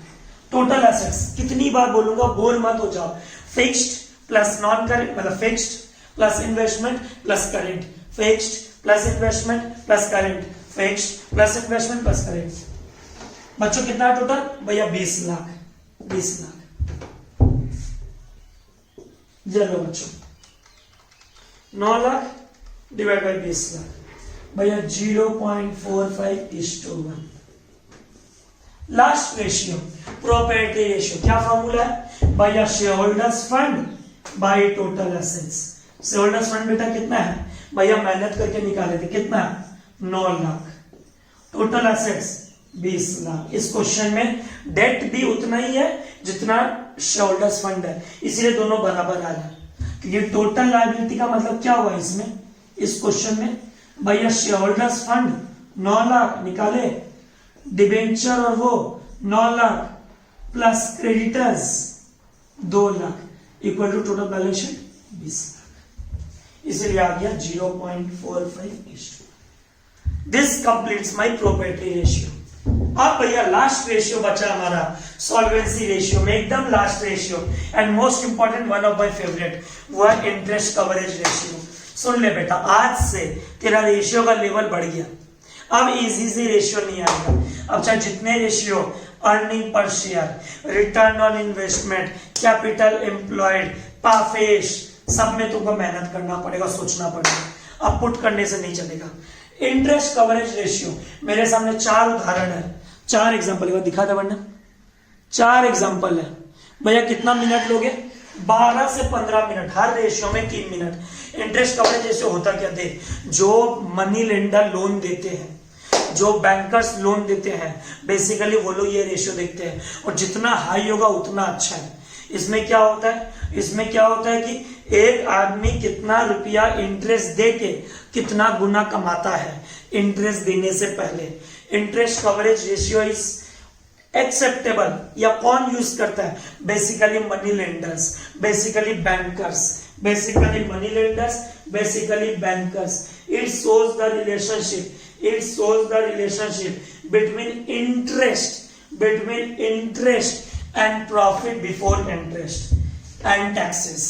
A: टोटल एसेट्स कितनी बार बोलूंगा? बोल मत हो जाओ। फिक्स्ड प्लस नॉन करेंट, मतलब fixed plus investment plus current, fixed plus investment plus current, fixed plus investment plus current. बच्चों कितना टोटल भैया? 20 लाख, 20 लाख। चलो बच्चों 9 लाख डिवाइड बाई 20 लाख भैया 0.45:1। लास्ट रेशियो प्रॉपर्टी रेशियो, क्या फॉर्मूला है भैया? Share holders fund by total assets. Share holders fund बेटा कितना है भैया? मेहनत करके निकाले थे, कितना? 9 लाख। Total assets 20 lakh. इस क्वेश्चन में डेट भी उतना ही है जितना शेयर होल्डर्स फंड है, इसीलिए दोनों बराबर आ रहा है। क्योंकि टोटल लायबिलिटी का मतलब क्या हुआ इसमें, इस क्वेश्चन में भैया? शेयर होल्डर्स फंड 9 लाख निकाले, डिबेंचर और वो 9 lakh plus creditors 2 lakh equal to total balance sheet 20 lakh, इसलिए आ गया 0.45:1। This completes my property ratio. अब भैया लास्ट रेशियो बचा हमारा सॉल्वेंसी रेशियो में, एकदम last ratio and most important, one of my favourite, वो है इंटरेस्ट कवरेज रेशियो। सुन ले बेटा, आज से तेरा रेशियो का लेवल बढ़ गया। अब इजी से रेशियो नहीं आएगा। अब चाहे जितने ratio, earning per share, return on investment, capital employed, पाफेश, सब में तुमको मेहनत करना पड़ेगा, सोचना पड़ेगा। अब पुट करने से नहीं चलेगा। इंटरेस्ट कवरेज रेशियो, मेरे सामने 4 उदाहरण है, 4 एग्जाम्पल दिखा दे वरना। 4 एग्जाम्पल है भैया, कितना मिनट लोगे? 12 से 15 मिनट, हर रेशियो में 3 मिनट। इंटरेस्ट कवरेज रेशियो होता क्या? देख, जो मनी लेंडर लोन देते हैं, जो बैंकर्स लोन देते हैं, बेसिकली वो लोग ये रेशियो देखते हैं, और जितना हाई होगा उतना अच्छा है। इसमें क्या होता है? इसमें क्या होता है कि एक आदमी कितना रुपया इंटरेस्ट दे के कितना गुना कमाता है इंटरेस्ट देने से पहले। Interest coverage ratio is acceptable, या कौन यूज करता है? Basically money lenders, basically bankers, basically money lenders, basically bankers. It shows the relationship, it shows the relationship between interest and profit before interest and taxes.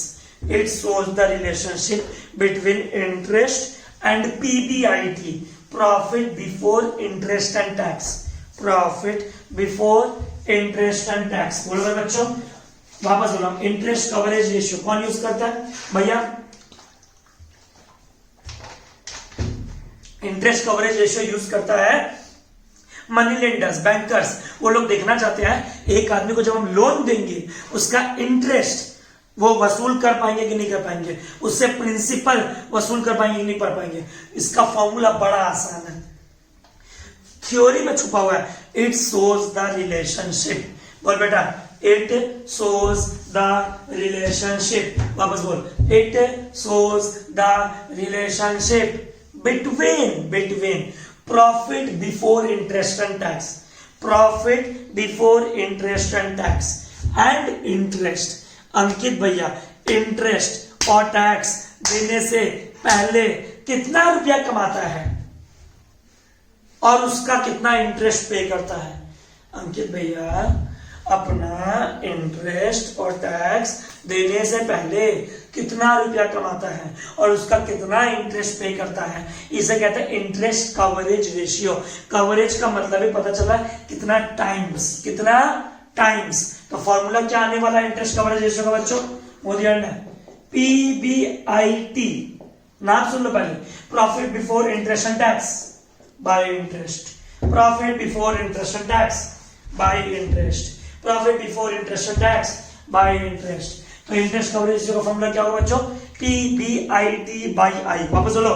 A: It shows the relationship between interest and PBIT, profit before interest and tax, profit before interest and tax। बोलो भाई बच्चों, वापस बोलो, interest coverage ratio कौन use करता है भैया? Interest coverage ratio use करता है मनी लेंडर्स, बैंकर्स। वो लोग देखना चाहते हैं एक आदमी को जब हम लोन देंगे उसका इंटरेस्ट वो वसूल कर पाएंगे कि नहीं कर पाएंगे, उससे प्रिंसिपल वसूल कर पाएंगे कि नहीं कर पाएंगे। इसका फॉर्मूला बड़ा आसान है। थ्योरी में छुपा हुआ है। इट शोज द रिलेशनशिप, बोल बेटा, इट शोज द रिलेशनशिप, वापस बोल, it shows the relationship between profit before interest and tax, profit before interest and tax and interest. Ankit भैया, इंटरेस्ट और टैक्स देने से पहले कितना रुपया कमाता है और उसका कितना इंटरेस्ट पे करता है? अंकित भैया, अपना इंटरेस्ट और टैक्स देने से पहले कितना रुपया कमाता है और उसका कितना इंटरेस्ट पे करता है, इसे कहते हैं इंटरेस्ट कवरेज रेशियो। कवरेज का मतलब ही पता चला कितना टाइम्स, कितना टाइम्स। तो फॉर्मूला क्या आने वाला है इंटरेस्ट कवरेज रेशियो का बच्चों? मोदी PBIT, नाम सुन लो पहले, profit before interest and tax bye interest, profit before interest and tax bye interest, profit before interest and tax bye interest. तो इंटरेस्ट कवरेज रेशियो का फॉर्मूला क्या होगा बच्चों? PBIT बाई आई, वापस बोलो,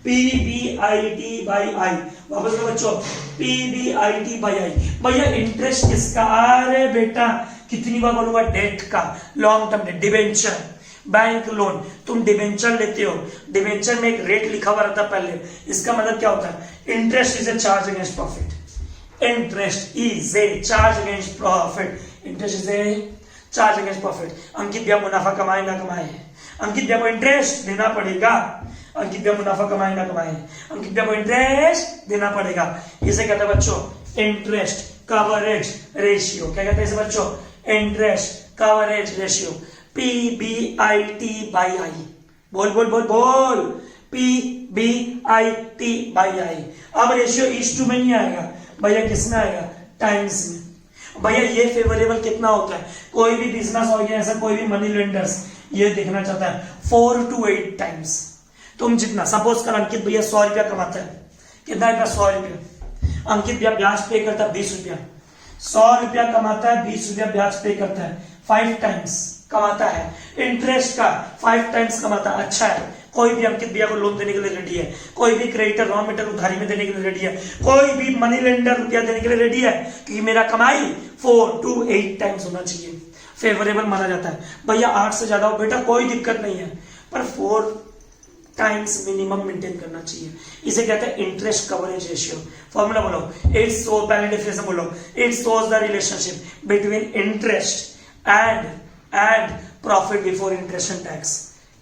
A: PBIT बाई आई, वापस बोलो बच्चों, PBIT बाई आई। भैया इंटरेस्ट किसका? अरे बेटा कितनी बार बोलूंगा, डेट का, long term date, debenture, bank loan. तुम डिबेंचर लेते हो, डिबेंचर में एक रेट लिखा हुआ रहता है पहले, इसका मतलब क्या होता है? Interest is a charge against profit, interest is a charge against profit, interest is a charge against profit. Ankit भैया मुनाफा कमाए ना कमाए, अंकित भैया को इंटरेस्ट देना पड़ेगा, अंकित भैया मुनाफा कमाए ना कमाए, अंकित भैया को इंटरेस्ट देना पड़ेगा। इसे कहते हैं बच्चों इंटरेस्ट कवरेज रेशियो। क्या कहते हैं इसे बच्चों? Interest coverage ratio, PBIT by आई। बोल बोल बोल बोल, PBIT बाई आई। अब रेशियो इज टू में नहीं आएगा भैया, किसमें आएगा? टाइम्स में। भैया ये फेवरेबल कितना होता है? कोई भी बिजनेस ऑर्गेनाइजेशन, कोई भी मनी लेंडर्स ये देखना चाहता है 4 to 8 टाइम्स। तुम जितना, सपोज कर अंकित भैया 100 रुपया कमाता है, कितना का? 100 रुपया। अंकित भैया ब्याज पे करता है 20 रुपया, 100 रुपया कमाता है, 20 रुपया ब्याज पे करता है, 5 टाइम्स कमाता है। इंटरेस्ट का 5 टाइम्स कमाता है, अच्छा है। कोई भी अंकित भैया को लोन देने के लिए रेडी है, कोई भी क्रेडिटर रॉ मटेरियल उधारी में देने के लिए रेडी है, कोई भी मनी लेंडर रुपया देने के लिए रेडी है, क्योंकि मेरा कमाई 4 to 8 टाइम्स होना चाहिए, फेवरेबल माना जाता है। भैया 8 से ज्यादा हो बेटा कोई दिक्कत नहीं है, पर 4 टाइम्स मिनिमम मेंटेन करना चाहिए। इसे कहते हैं इंटरेस्ट कवरेज रेशियो। फॉर्मूला बोलो, इट शो, पहले डेफिनेशन बोलो, it shows the relationship between interest and profit before interest and tax,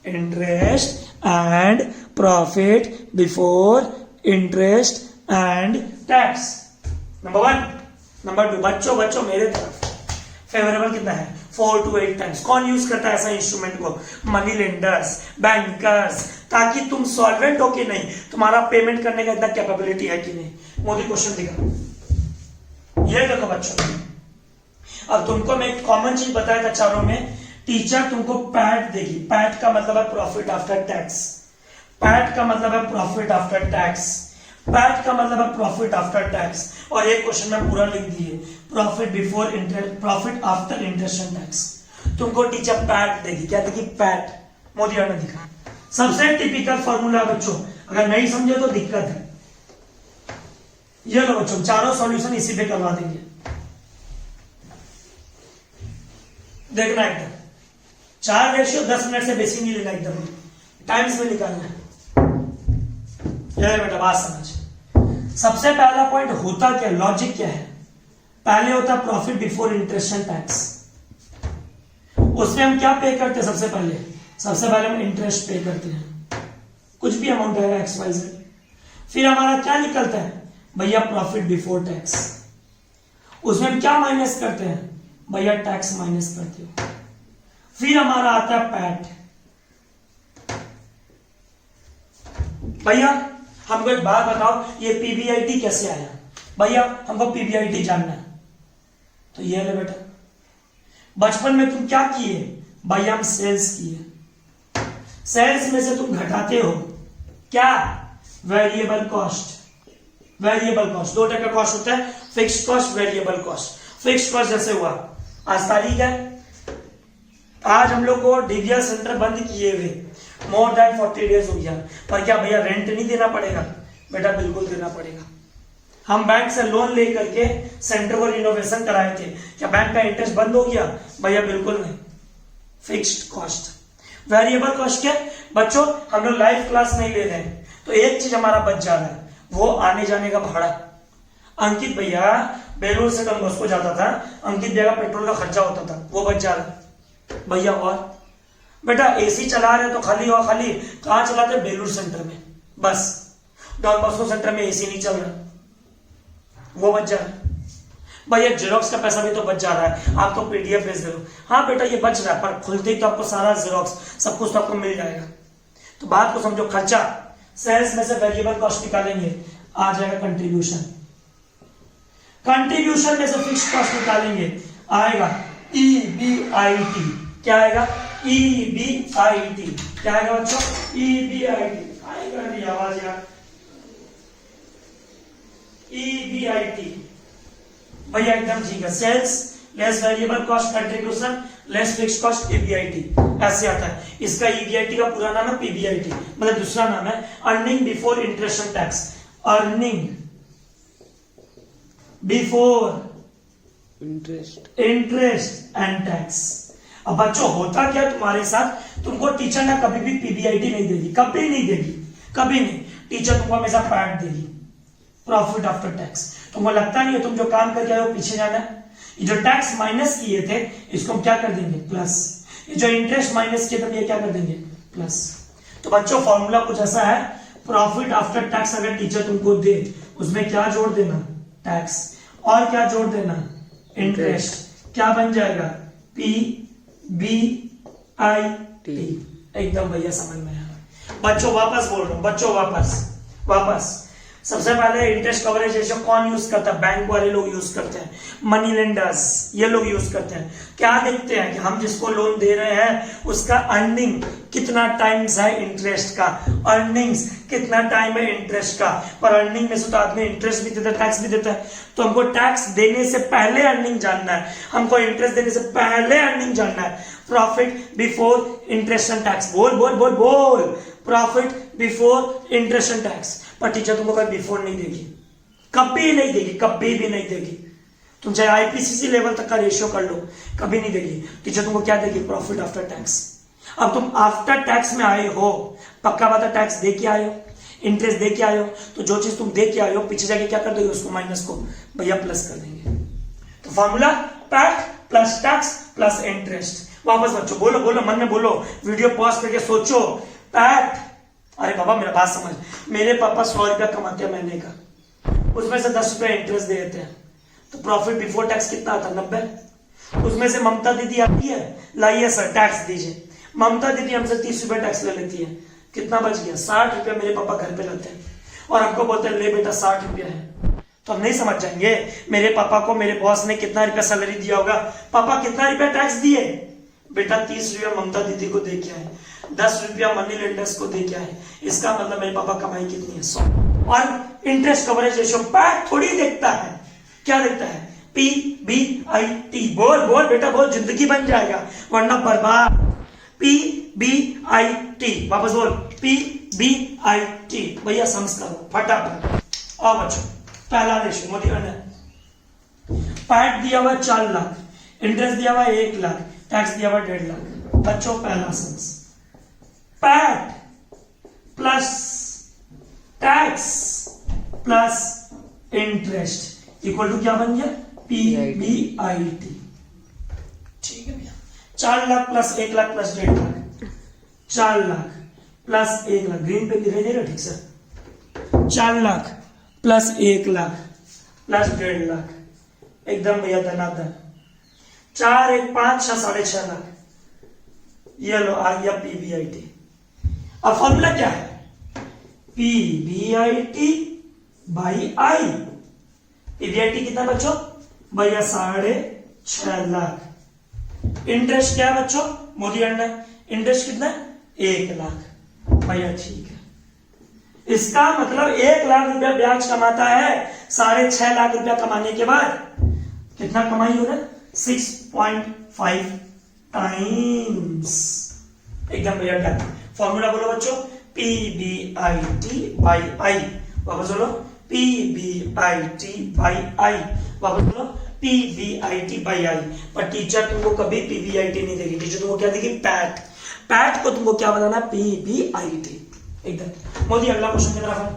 A: interest and profit before interest and tax. Number 1। Number 2, बच्चों मेरे तरफ फेवरेबल कितना है? 4 to 8 टाइम्स। कौन use करता है ऐसा इंस्ट्रूमेंट को? मनी लेंडर्स, बैंकर्स, ताकि तुम सॉल्वेंट हो कि नहीं, तुम्हारा पेमेंट करने का इतना कैपेबिलिटी है कि नहीं। मोदी क्वेश्चन दिखा, ये देखो बच्चों, अब तुमको मैं एक कॉमन चीज बताया था चारों में, टीचर तुमको पैट देगी। पैट का मतलब है प्रॉफिट आफ्टर टैक्स, पैट का मतलब है प्रॉफिट आफ्टर टैक्स, पैट का मतलब है प्रॉफिट आफ्टर टैक्स। और एक क्वेश्चन में पूरा लिख दिए, profit before interest, profit after interest and tax. तुमको टीचर पैट देगी। क्या देगी? पैट। मोदी ने दिखा, सबसे टिपिकल फॉर्मूला बच्चों, अगर नहीं समझे तो दिक्कत है। ये लो बच्चों, चारों सॉल्यूशन इसी पे करवा देंगे, देखना एकदम। 4 रेशियो 10 मिनट से बेसी नहीं लेना, एकदम टाइम्स में निकालना है। यह बेटा बात समझ। सबसे पहला पॉइंट होता क्या, लॉजिक क्या है? पहले होता profit before interest and tax. उसमें हम क्या पे करते हैं? सबसे पहले हम इंटरेस्ट पे करते हैं, कुछ भी अमाउंट है XYZ। फिर हमारा क्या निकलता है भैया? Profit before tax. उसमें हम क्या माइनस करते हैं भैया? टैक्स माइनस करते हो। फिर हमारा आता है पैट। भैया हमको एक बात बताओ, ये PBIT कैसे आया? भैया हमको PBIT जानना है। तो ये ले बेटा, बचपन में तुम क्या किए भैया? हम सेल्स किए। सेल्स में से तुम घटाते हो क्या? Variable cost. Variable cost 2 type का कॉस्ट होता है, fixed cost, variable cost. Fixed cost जैसे हुआ, आज तारीख है, आज हम लोग को डीवीआर सेंटर बंद किए हुए मोर देन 40 डेज हो गया, पर क्या भैया रेंट नहीं देना पड़ेगा? बेटा बिल्कुल देना पड़ेगा। हम बैंक से लोन ले करके सेंटर को रिनोवेशन कराए थे, क्या बैंक का इंटरेस्ट बंद हो गया? भैया बिल्कुल नहीं। Fixed cost. वेरिएबल कॉस्ट क्या बच्चों? हम लोग लाइव क्लास नहीं ले रहे हैं, तो एक चीज हमारा बच जा रहा है, वो आने जाने का भाड़ा। अंकित भैया बेलूर से डन बॉस्को जाता था, अंकित भैया का पेट्रोल का खर्चा होता था, वो बच जा रहा है भैया। और बेटा एसी चला रहे तो खाली और खाली कहां चलाते? बेलूर सेंटर में, बस डॉन बॉस्को सेंटर में एसी नहीं चल रहा, वो बच जा रहा है भैया। जेरोक्स का पैसा भी तो बच जा रहा है, आप तो पीडीएफ भेज दे रहे हो। हाँ बेटा ये बच रहा है, पर खुलते ही तो आपको सारा जेरोक्स सब कुछ तो आपको मिल जाएगा। तो बात को समझो, खर्चा सेल्स में से वेरिएबल कॉस्ट निकालेंगे, आ जाएगा कंट्रीब्यूशन। कंट्रीब्यूशन में से फिक्स्ड कॉस्ट निकालेंगे, आएगा EBIT। क्या आएगा? EBIT। क्या आएगा बच्चों? EBIT आएगा, आवाज यार। EBIT भैया एकदम ठीक है। Sales less variable cost contribution less fixed cost EBIT ऐसे आता है। इसका EBIT का पूरा नाम है PBIT, मतलब दूसरा नाम है earning before interest and tax. Earning before interest and tax. अब बच्चों होता क्या तुम्हारे साथ, तुमको टीचर ना कभी भी PBIT नहीं देगी, कभी नहीं देगी, कभी नहीं। टीचर तुमको हमेशा पैट देगी, प्रॉफिट आफ्टर टैक्स। तुमको लगता नहीं है तुम जो काम करके आए हो पीछे जाना है? ये जो टैक्स माइनस किए थे इसको हम क्या कर देंगे? प्लस। ये जो इंटरेस्ट माइनस किए थे ये क्या कर देंगे? प्लस। तो बच्चों फॉर्मूला कुछ ऐसा है, प्रॉफिट आफ्टर टैक्स अगर टीचर तुमको दे, उसमें क्या जोड़ देना? टैक्स। और क्या जोड़ देना? इंटरेस्ट। क्या बन जाएगा? PBIT। एकदम भैया समझ में आया। बच्चों वापस बोल रहा हूं, बच्चों वापस। सबसे पहले इंटरेस्ट कवरेज रेशियो कौन यूज करता है? बैंक वाले लोग यूज करते हैं, मनी लेंडर्स ये लोग यूज करते हैं। क्या देखते हैं कि हम जिसको लोन दे रहे हैं उसका अर्निंग कितना टाइम्स है इंटरेस्ट का, अर्निंग्स कितना टाइम है इंटरेस्ट का। पर अर्निंग में से तो आदमी इंटरेस्ट भी देता है, टैक्स भी देता है। तो हमको टैक्स देने से पहले अर्निंग जानना है, हमको इंटरेस्ट देने से पहले अर्निंग जानना है। Profit before interest and tax. बोल बोल बोल बोल। Profit before interest and tax. पर टीचर तुमको कभी बिफोर नहीं देगी, कभी नहीं देगी, कभी भी नहीं देगी। तुम चाहे IPCC लेवल तक का रेशियो कर लो, कभी नहीं देगी। टीचर तुमको क्या देगी? Profit after tax. अब तुम आफ्टर टैक्स में आए हो, पक्का बात है, टैक्स दे के आए हो, इंटरेस्ट दे के आए हो, तो जो चीज तुम दे के आए हो पीछे जाके क्या कर दोगे? उसको माइनस को भैया प्लस कर देंगे। तो formula PAT plus tax plus interest. वापस बच्चों बोलो बोलो, मन में बोलो, वीडियो पॉज करके सोचो। पैट, अरे बाबा मेरा बात समझ, मेरे पापा 100 रुपया कमाते हैं महीने का, उसमें से 10 रुपया इंटरेस्ट दे देते हैं, तो प्रॉफिट बिफोर टैक्स कितना आता है? 90। उसमें से ममता दीदी आती है, लाइए सर टैक्स दीजिए। ममता दीदी हमसे 30 रुपया टैक्स ले लेती है, कितना बच गया? 60 रुपया मेरे पापा घर पे लाते हैं और हमको बोलते हैं ले बेटा 60 रुपया है। तो हम नहीं समझ जाएंगे मेरे पापा को मेरे बॉस ने कितना रुपया सैलरी दिया होगा? पापा कितना रुपया टैक्स दिए? बेटा 30 रुपया ममता दीदी को दे के आए, 10 रुपया मनी लेंडर्स को दे के आए। इसका मतलब मेरे पापा कमाई कितनी है? 100। और इंटरेस्ट कवरेज रेशियो पैट थोड़ी देखता है, क्या देखता है? PBIT। बोल बोल बेटा बोल, जिंदगी बन जाएगा वरना बर्बाद। PBIT वापस बोल, PBIT। भैया समझ करो फटाफट। और बच्चों पहला रेशियो मोदी ने पैट दिया हुआ 4 लाख, इंटरेस्ट दिया हुआ 1 लाख, टैक्स दिया हुआ 1.5 लाख। बच्चों पहला sense, PAT plus tax plus interest equal to क्या बन गया? PBIT। ठीक है भैया। 4 lakh plus 1 lakh plus 1.5 lakh, 4 lakh plus 1 lakh, green पे दिखाई दे रहा ठीक sir? 4 lakh plus 1 lakh plus 1.5 lakh, एकदम भैया धनाधन। 4 1 5 6 6.5 लाख, ये लो आ गया PBIT। अब फॉर्मूला क्या है? PBIT by I। PBIT कितना बच्चों? भैया 6.5 लाख। इंटरेस्ट क्या है बच्चों? मोदी अंडा इंटरेस्ट कितना? 1 लाख। भैया ठीक है, इसका मतलब 1 लाख रुपया ब्याज कमाता है, 6.5 लाख रुपया कमाने के बाद कितना कमाई हो रहा है? 6.5 टाइम्स। एकदम भैया डन। फॉर्मूला बोलो बच्चों, PBIT बाई I। वापस बोलो, PBIT by I, वापस बोलो PBIT by I। पर टीचर तुमको कभी PBIT नहीं देगी, टीचर तुमको क्या देगी, पैट। पैट को तुमको क्या बनाना, PBIT। एकदम मोदी, अगला क्वेश्चन की तरफ है।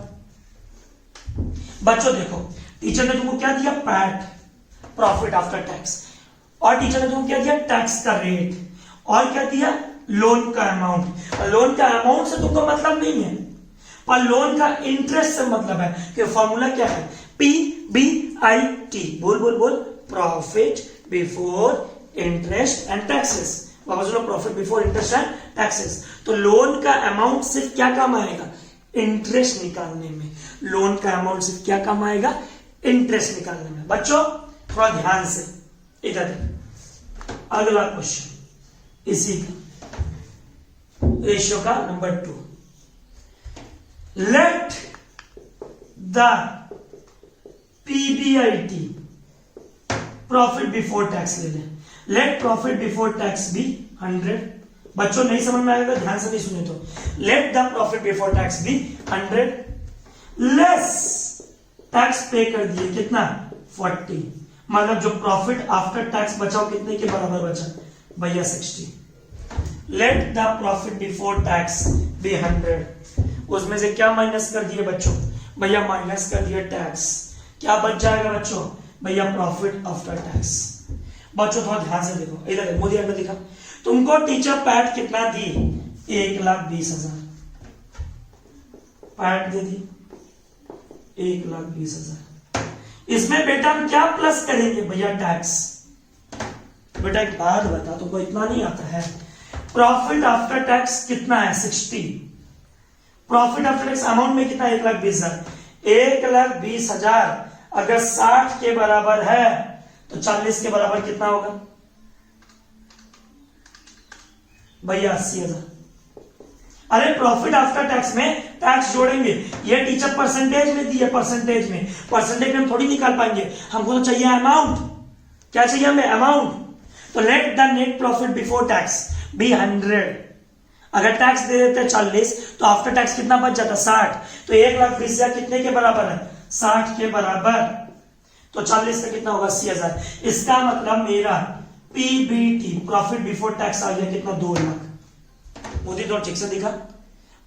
A: बच्चों देखो, टीचर ने तुमको क्या दिया, पैट, प्रॉफिट आफ्टर टैक्स, और टीचर ने तुमको क्या दिया, टैक्स का रेट, और क्या दिया, लोन का अमाउंट। लोन का अमाउंट से तुमको मतलब नहीं है, पर लोन का इंटरेस्ट से मतलब है। कि फॉर्मूला क्या है, PBIT, बोल बोल बोल, profit before interest and taxes. वापस बोलो, profit before interest and taxes. तो लोन का अमाउंट सिर्फ क्या काम आएगा, इंटरेस्ट निकालने में। लोन का अमाउंट सिर्फ क्या काम आएगा, इंटरेस्ट निकालने में। बच्चों थोड़ा ध्यान से इधर, अगला क्वेश्चन इसी का, रेशियो का number 2। Let the PBIT, profit before tax ले लें। Let profit before tax be 100। बच्चों नहीं समझ में आएगा, ध्यान से नहीं सुने तो। Let the profit before tax be 100 less tax पे कर दिए, कितना, 40। मतलब जो प्रॉफिट आफ्टर टैक्स बचाओ कितने के बराबर बचा भैया, 60। Let the profit before tax be 100। उसमें से क्या माइनस कर दिए बच्चों, भैया माइनस कर दिए टैक्स। क्या बच जाएगा बच्चों, भैया प्रॉफिट आफ्टर टैक्स। बच्चों थोड़ा ध्यान से देखो, इधर मोदी ने दिखा तुमको टीचर पैट कितना दी, 1,20,000 पैट दे दी, 1,20,000। इसमें बेटा हम क्या प्लस करेंगे भैया, टैक्स। बेटा एक बात बता, तुमको इतना नहीं आता है, प्रॉफिट आफ्टर टैक्स कितना है, 60। प्रॉफिट आफ्टर टैक्स अमाउंट में कितना, 1,20,000। 1,20,000 अगर 60 के बराबर है तो 40 के बराबर कितना होगा भैया, 80,000। अरे प्रॉफिट आफ्टर टैक्स में टैक्स जोड़ेंगे, ये टीचर परसेंटेज में दी है, परसेंटेज में हम थोड़ी निकाल पाएंगे, हमको तो चाहिए अमाउंट। क्या चाहिए हमें, अमाउंट। तो let the net profit before tax be 100। अगर टैक्स दे देते 40 तो आफ्टर टैक्स कितना बच जाता, 60। तो 1,20,000 कितने के बराबर है, 60 के बराबर। तो 40 से कितना होगा, 80,000। इसका मतलब मेरा PBT, प्रॉफिट बिफोर टैक्स आ गया कितना, 2 लाख। मोदी तो ठीक से दिखा,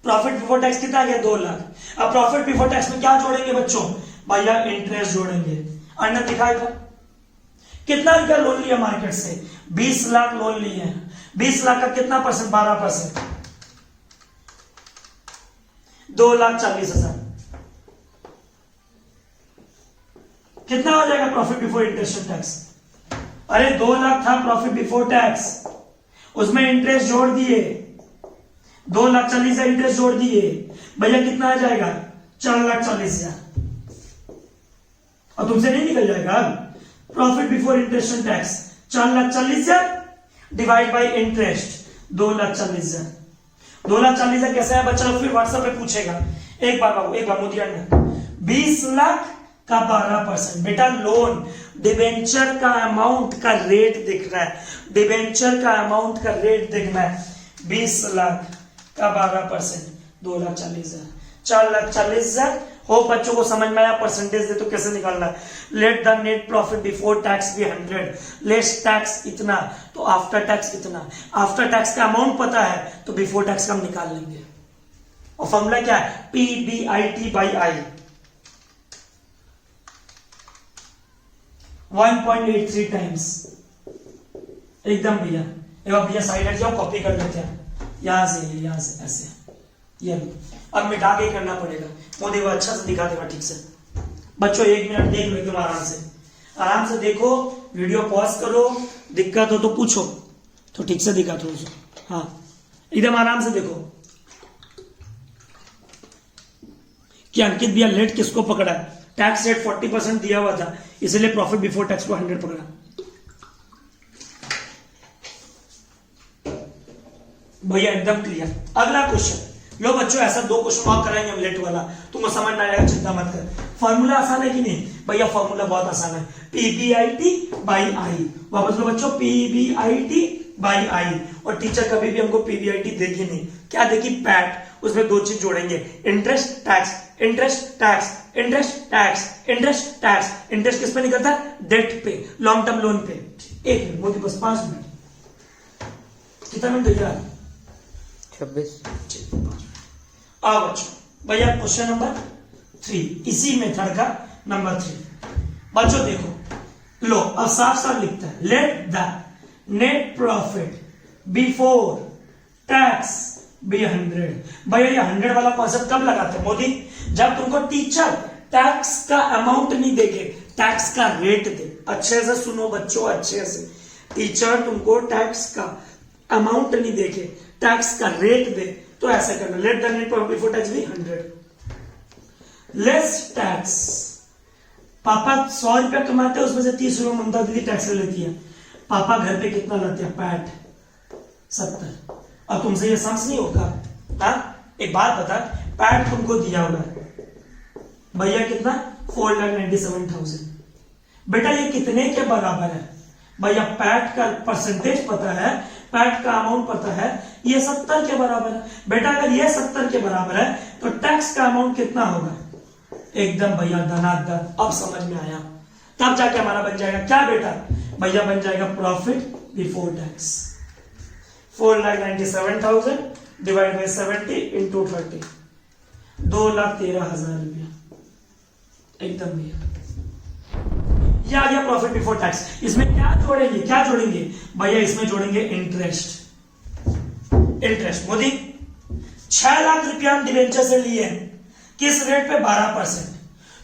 A: प्रॉफिट बिफोर टैक्स कितना आ गया, 2 लाख। अब प्रॉफिट बिफोर टैक्स में क्या जोड़ेंगे बच्चों, भैया इंटरेस्ट जोड़ेंगे। अंडर दिखाएगा कितना रुपया लोन लिया मार्केट से, 20 लाख लोन लिए हैं। 20 लाख का कितना परसेंट, 12%, 2,40,000। कितना हो जाएगा profit before interest and tax, अरे 2 लाख था प्रॉफिट बिफोर टैक्स, उसमें इंटरेस्ट जोड़ दिए, 2,40,000 इंटरेस्ट जोड़ दिए, भैया कितना आ जाएगा, 4,40,000। और तुमसे नहीं निकल जाएगा। Profit before interest and tax 4,40,000 divide by interest 2,40,000। 2,40,000 कैसे है बच्चा, फिर व्हाट्सएप पे पूछेगा। एक बार बाबू, एक बार मोदी ने 20 लाख का 12%। बेटा लोन डिबेंचर का अमाउंट का रेट दिख रहा है, डिबेंचर का अमाउंट का रेट देखना है। 20 लाख का 12%, 2,40,000, 4,40,000। हो बच्चों को समझ में आया, परसेंटेज दे तो कैसे निकालना है। Let the net profit before tax be 100, less tax इतना, तो आफ्टर टैक्स इतना। आफ्टर टैक्स का अमाउंट पता है तो बिफोर टैक्स का हम निकाल लेंगे। और फॉर्मूला क्या है, PBIT बाई I, 1.83 टाइम्स। एकदम भैया, एक बार भैया साइड हट जाओ, कॉपी कर लेते हैं, यहां से ऐसे, ये अब मिटा के करना पड़ेगा। मोदी वो अच्छा से दिखा देगा ठीक से। बच्चों 1 मिनट देख लो एकदम आराम से देखो, वीडियो पॉज करो, दिक्कत हो तो पूछो, तो ठीक से दिखा दो। हाँ एकदम आराम से देखो कि अंकित भैया लेट किसको पकड़ा है। टैक्स रेट 40% दिया हुआ था, इसलिए प्रॉफिट बिफोर टैक्स को 100 पकड़ा। भैया एकदम क्लियर। अगला क्वेश्चन लो बच्चों, ऐसा 2 क्वेश्चन और कराएंगे हम लेट वाला, तुमको समझ में आएगा, चिंता मत कर। फॉर्मूला आसान है कि नहीं भैया, फॉर्मूला बहुत आसान है, PBIT बाई I। वापस लो बच्चों, PBIT बाई आई, और टीचर कभी भी हमको पीबीआईटी देगी नहीं, क्या देगी, पैट। उसमें दो चीज जोड़ेंगे, interest tax, interest tax, interest tax, interest tax. Interest किस पे निकलता है, डेट पे, लॉन्ग टर्म लोन पे। एक मिनट मोदी, बस 5 मिनट, कितना मिनट हो यार,
B: 26।
A: आओ बच्चों, भैया क्वेश्चन नंबर 3 इसी मेथड का नंबर 3। बच्चों देखो, लो अब साफ साफ लिखता है, let the net profit before tax be 100। भैया ये 100 वाला कॉन्सेप्ट कब लगाते हैं मोदी, जब तुमको टीचर टैक्स का अमाउंट नहीं देंगे, टैक्स का रेट दे। अच्छे से सुनो बच्चों, अच्छे से, टीचर तुमको टैक्स का अमाउंट नहीं देके टैक्स का रेट दे, तो ऐसा करना, let the net profit before tax be 100 less tax. पापा 100 रुपया कमाते हैं, उसमें से 30 रुपया ममता दीदी टैक्स ले लेती है। पापा घर पे कितना लाते हैं, पैट 70। और तुमसे ये समझ नहीं होगा, हाँ एक बात बता, पैट तुमको दिया हुआ है भैया कितना, 4,97,000। बेटा ये कितने के बराबर है, भैया पैट का परसेंटेज पता है, पैट का अमाउंट पता है, ये 70 के बराबर है। बेटा अगर ये 70 के बराबर है तो टैक्स का अमाउंट कितना होगा, एकदम भैया धनाधन, अब समझ में आया। तब जाके हमारा बन जाएगा क्या बेटा, भैया बन जाएगा profit before tax, 4,97,000 divide by 70 into 30, 2,13,000 रुपया, एकदम भैया ये आ गया प्रॉफिट बिफोर टैक्स। इसमें क्या जोड़ेंगे, क्या जोड़ेंगे भैया, इसमें जोड़ेंगे इंटरेस्ट। इंटरेस्ट मोदी 6 लाख रुपया हम डिवेंचर से लिए हैं, किस रेट पे, 12%।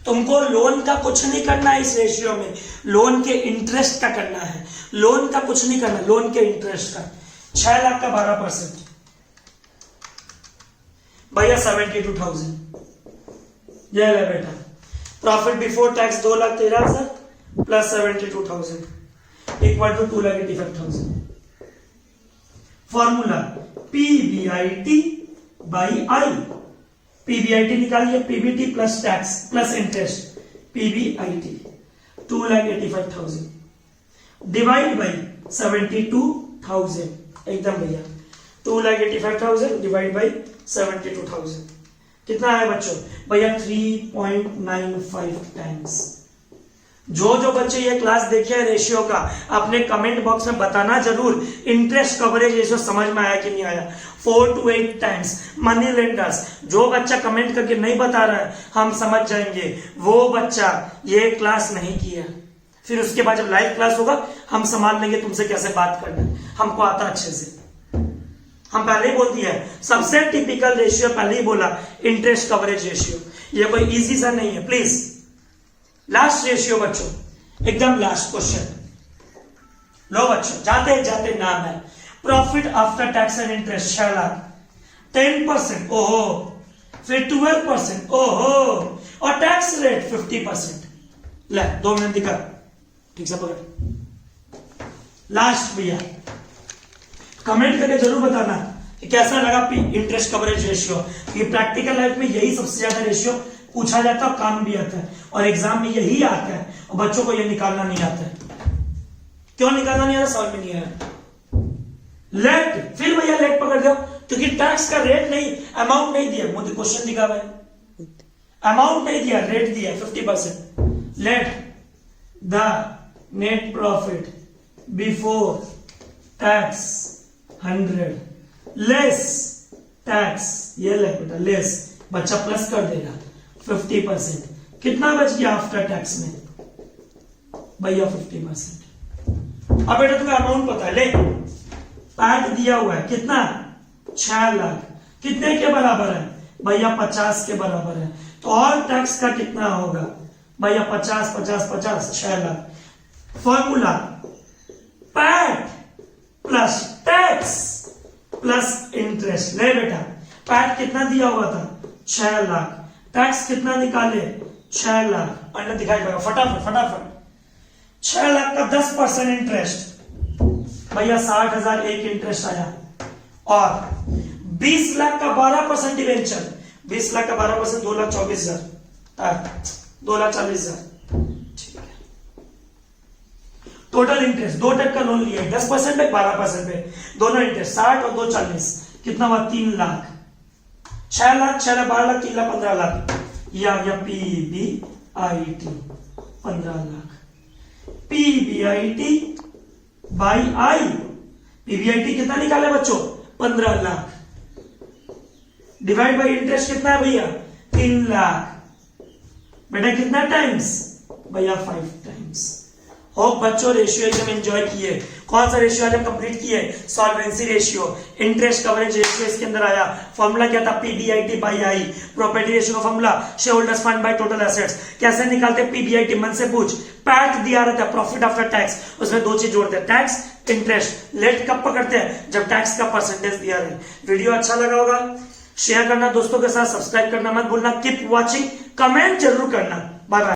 A: तुमको लोन का कुछ नहीं करना है इस रेशियो में, लोन के इंटरेस्ट का करना है, लोन का कुछ नहीं करना, लोन के इंटरेस्ट का। 6 लाख का 12% भैया 72,000, ये है बेटा profit before tax 2,13,000 plus 72,000 equal to 2,85,000। Formula PBIT by I, PBIT निकालिए, PBT plus tax plus interest, PBIT 2,85,000 divide by 72,000, एकदम भैया 2,85,000 डिवाइड बाई 72,000 कितना है बच्चों, भैया 3.95 टाइम्स। जो बच्चे ये क्लास देखे हैं रेशियो का, अपने कमेंट बॉक्स में बताना जरूर इंटरेस्ट कवरेज रेशियो समझ में आया कि नहीं आया। 4 to 8 टाइम्स मनी लेंडर्स, जो बच्चा कमेंट करके नहीं बता रहा है हम समझ जाएंगे वो बच्चा ये क्लास नहीं किया। फिर उसके बाद जब लाइव क्लास होगा हम संभाल लेंगे तुमसे कैसे बात करना है, हमको आता अच्छे से। हम पहले ही बोल दिया है, सबसे टिपिकल रेशियो पहले ही बोला इंटरेस्ट कवरेज रेशियो, ये कोई इजी सा नहीं है। प्लीज लास्ट रेशियो बच्चों, एकदम लास्ट क्वेश्चन। लो बच्चों, जाते जाते नाम है, profit after tax and interest 6 lakh, 10%, ओहो, फिर 12%, ओहो, और टैक्स रेट 50%। ले 2 मिनट दिखा, ठीक से पकड़। लास्ट भैया कमेंट करके जरूर बताना कि कैसा लगा इंटरेस्ट कवरेज रेशियो। ये प्रैक्टिकल लाइफ में यही सबसे ज्यादा रेशियो पूछा जाता है और काम भी आता है, और एग्जाम में यही आता है, और बच्चों को ये निकालना नहीं आता है। क्यों निकालना नहीं आता, समझ में नहीं आया। लेट, फिर भैया लेट पकड़ गया क्योंकि टैक्स का रेट नहीं, अमाउंट नहीं दिया। मुझे क्वेश्चन दिखा भाई, अमाउंट नहीं दिया, रेट दिया 50%। Late the net profit before tax 100 less tax, ये ले बेटा लेस, बच्चा प्लस कर देगा 50%। कितना बच गया आफ्टर टैक्स में भैया 50%। अब बेटा तुम्हें अमाउंट पता है, ले पैट दिया हुआ है कितना, 6 लाख, कितने के बराबर है भैया 50 के बराबर है, तो और टैक्स का कितना होगा भैया 50 50 50 6 lakh. Formula PAT plus tax plus interest. ले बेटा पैट कितना दिया हुआ था 6 लाख, टैक्स कितना निकाले 6 लाख, अंडर दिखाई देगा फटाफट फटाफट। 6 लाख का 10% इंटरेस्ट भैया 60,000 एक इंटरेस्ट आया, और 20 लाख का 12% डिवेंचर, 20 लाख का 12% 2,24,000, 2,40,000, ठीक है। टोटल इंटरेस्ट 2 टका लोन लिया है, 10% पे 12% पे, दोनों इंटरेस्ट 60 और 2 40, कितना हुआ 3 लाख, 6 लाख 6 लाख 12 लाख 3 लाख 15 लाख, ये आ गया PBIT 15 lakh. PBIT by I, PBIT कितना निकाले बच्चों 15 लाख, डिवाइड बाई इंटरेस्ट कितना है भैया 3 लाख, बेटा कितना टाइम्स भैया 5 टाइम्स। होप बच्चों रेशियो एकदम एंजॉय किए। कौन सा रेशियो आज हम कंप्लीट किए, solvency ratio, interest coverage ratio इसके अंदर आया। फॉर्मूला क्या था PBIT by I, property ratio का formula share holders fund by total assets. कैसे निकालते PBIT, मन से पूछ, पैट दिया रहता है प्रॉफिट आफ्टर टैक्स, उसमें 2 चीज जोड़ते हैं टैक्स इंटरेस्ट। लेट कब पकड़ते हैं, जब टैक्स का परसेंटेज दिया रहे। वीडियो अच्छा लगा होगा, शेयर करना दोस्तों के साथ, सब्सक्राइब करना मत भूलना, कीप वॉचिंग, कमेंट जरूर करना। Bye bye.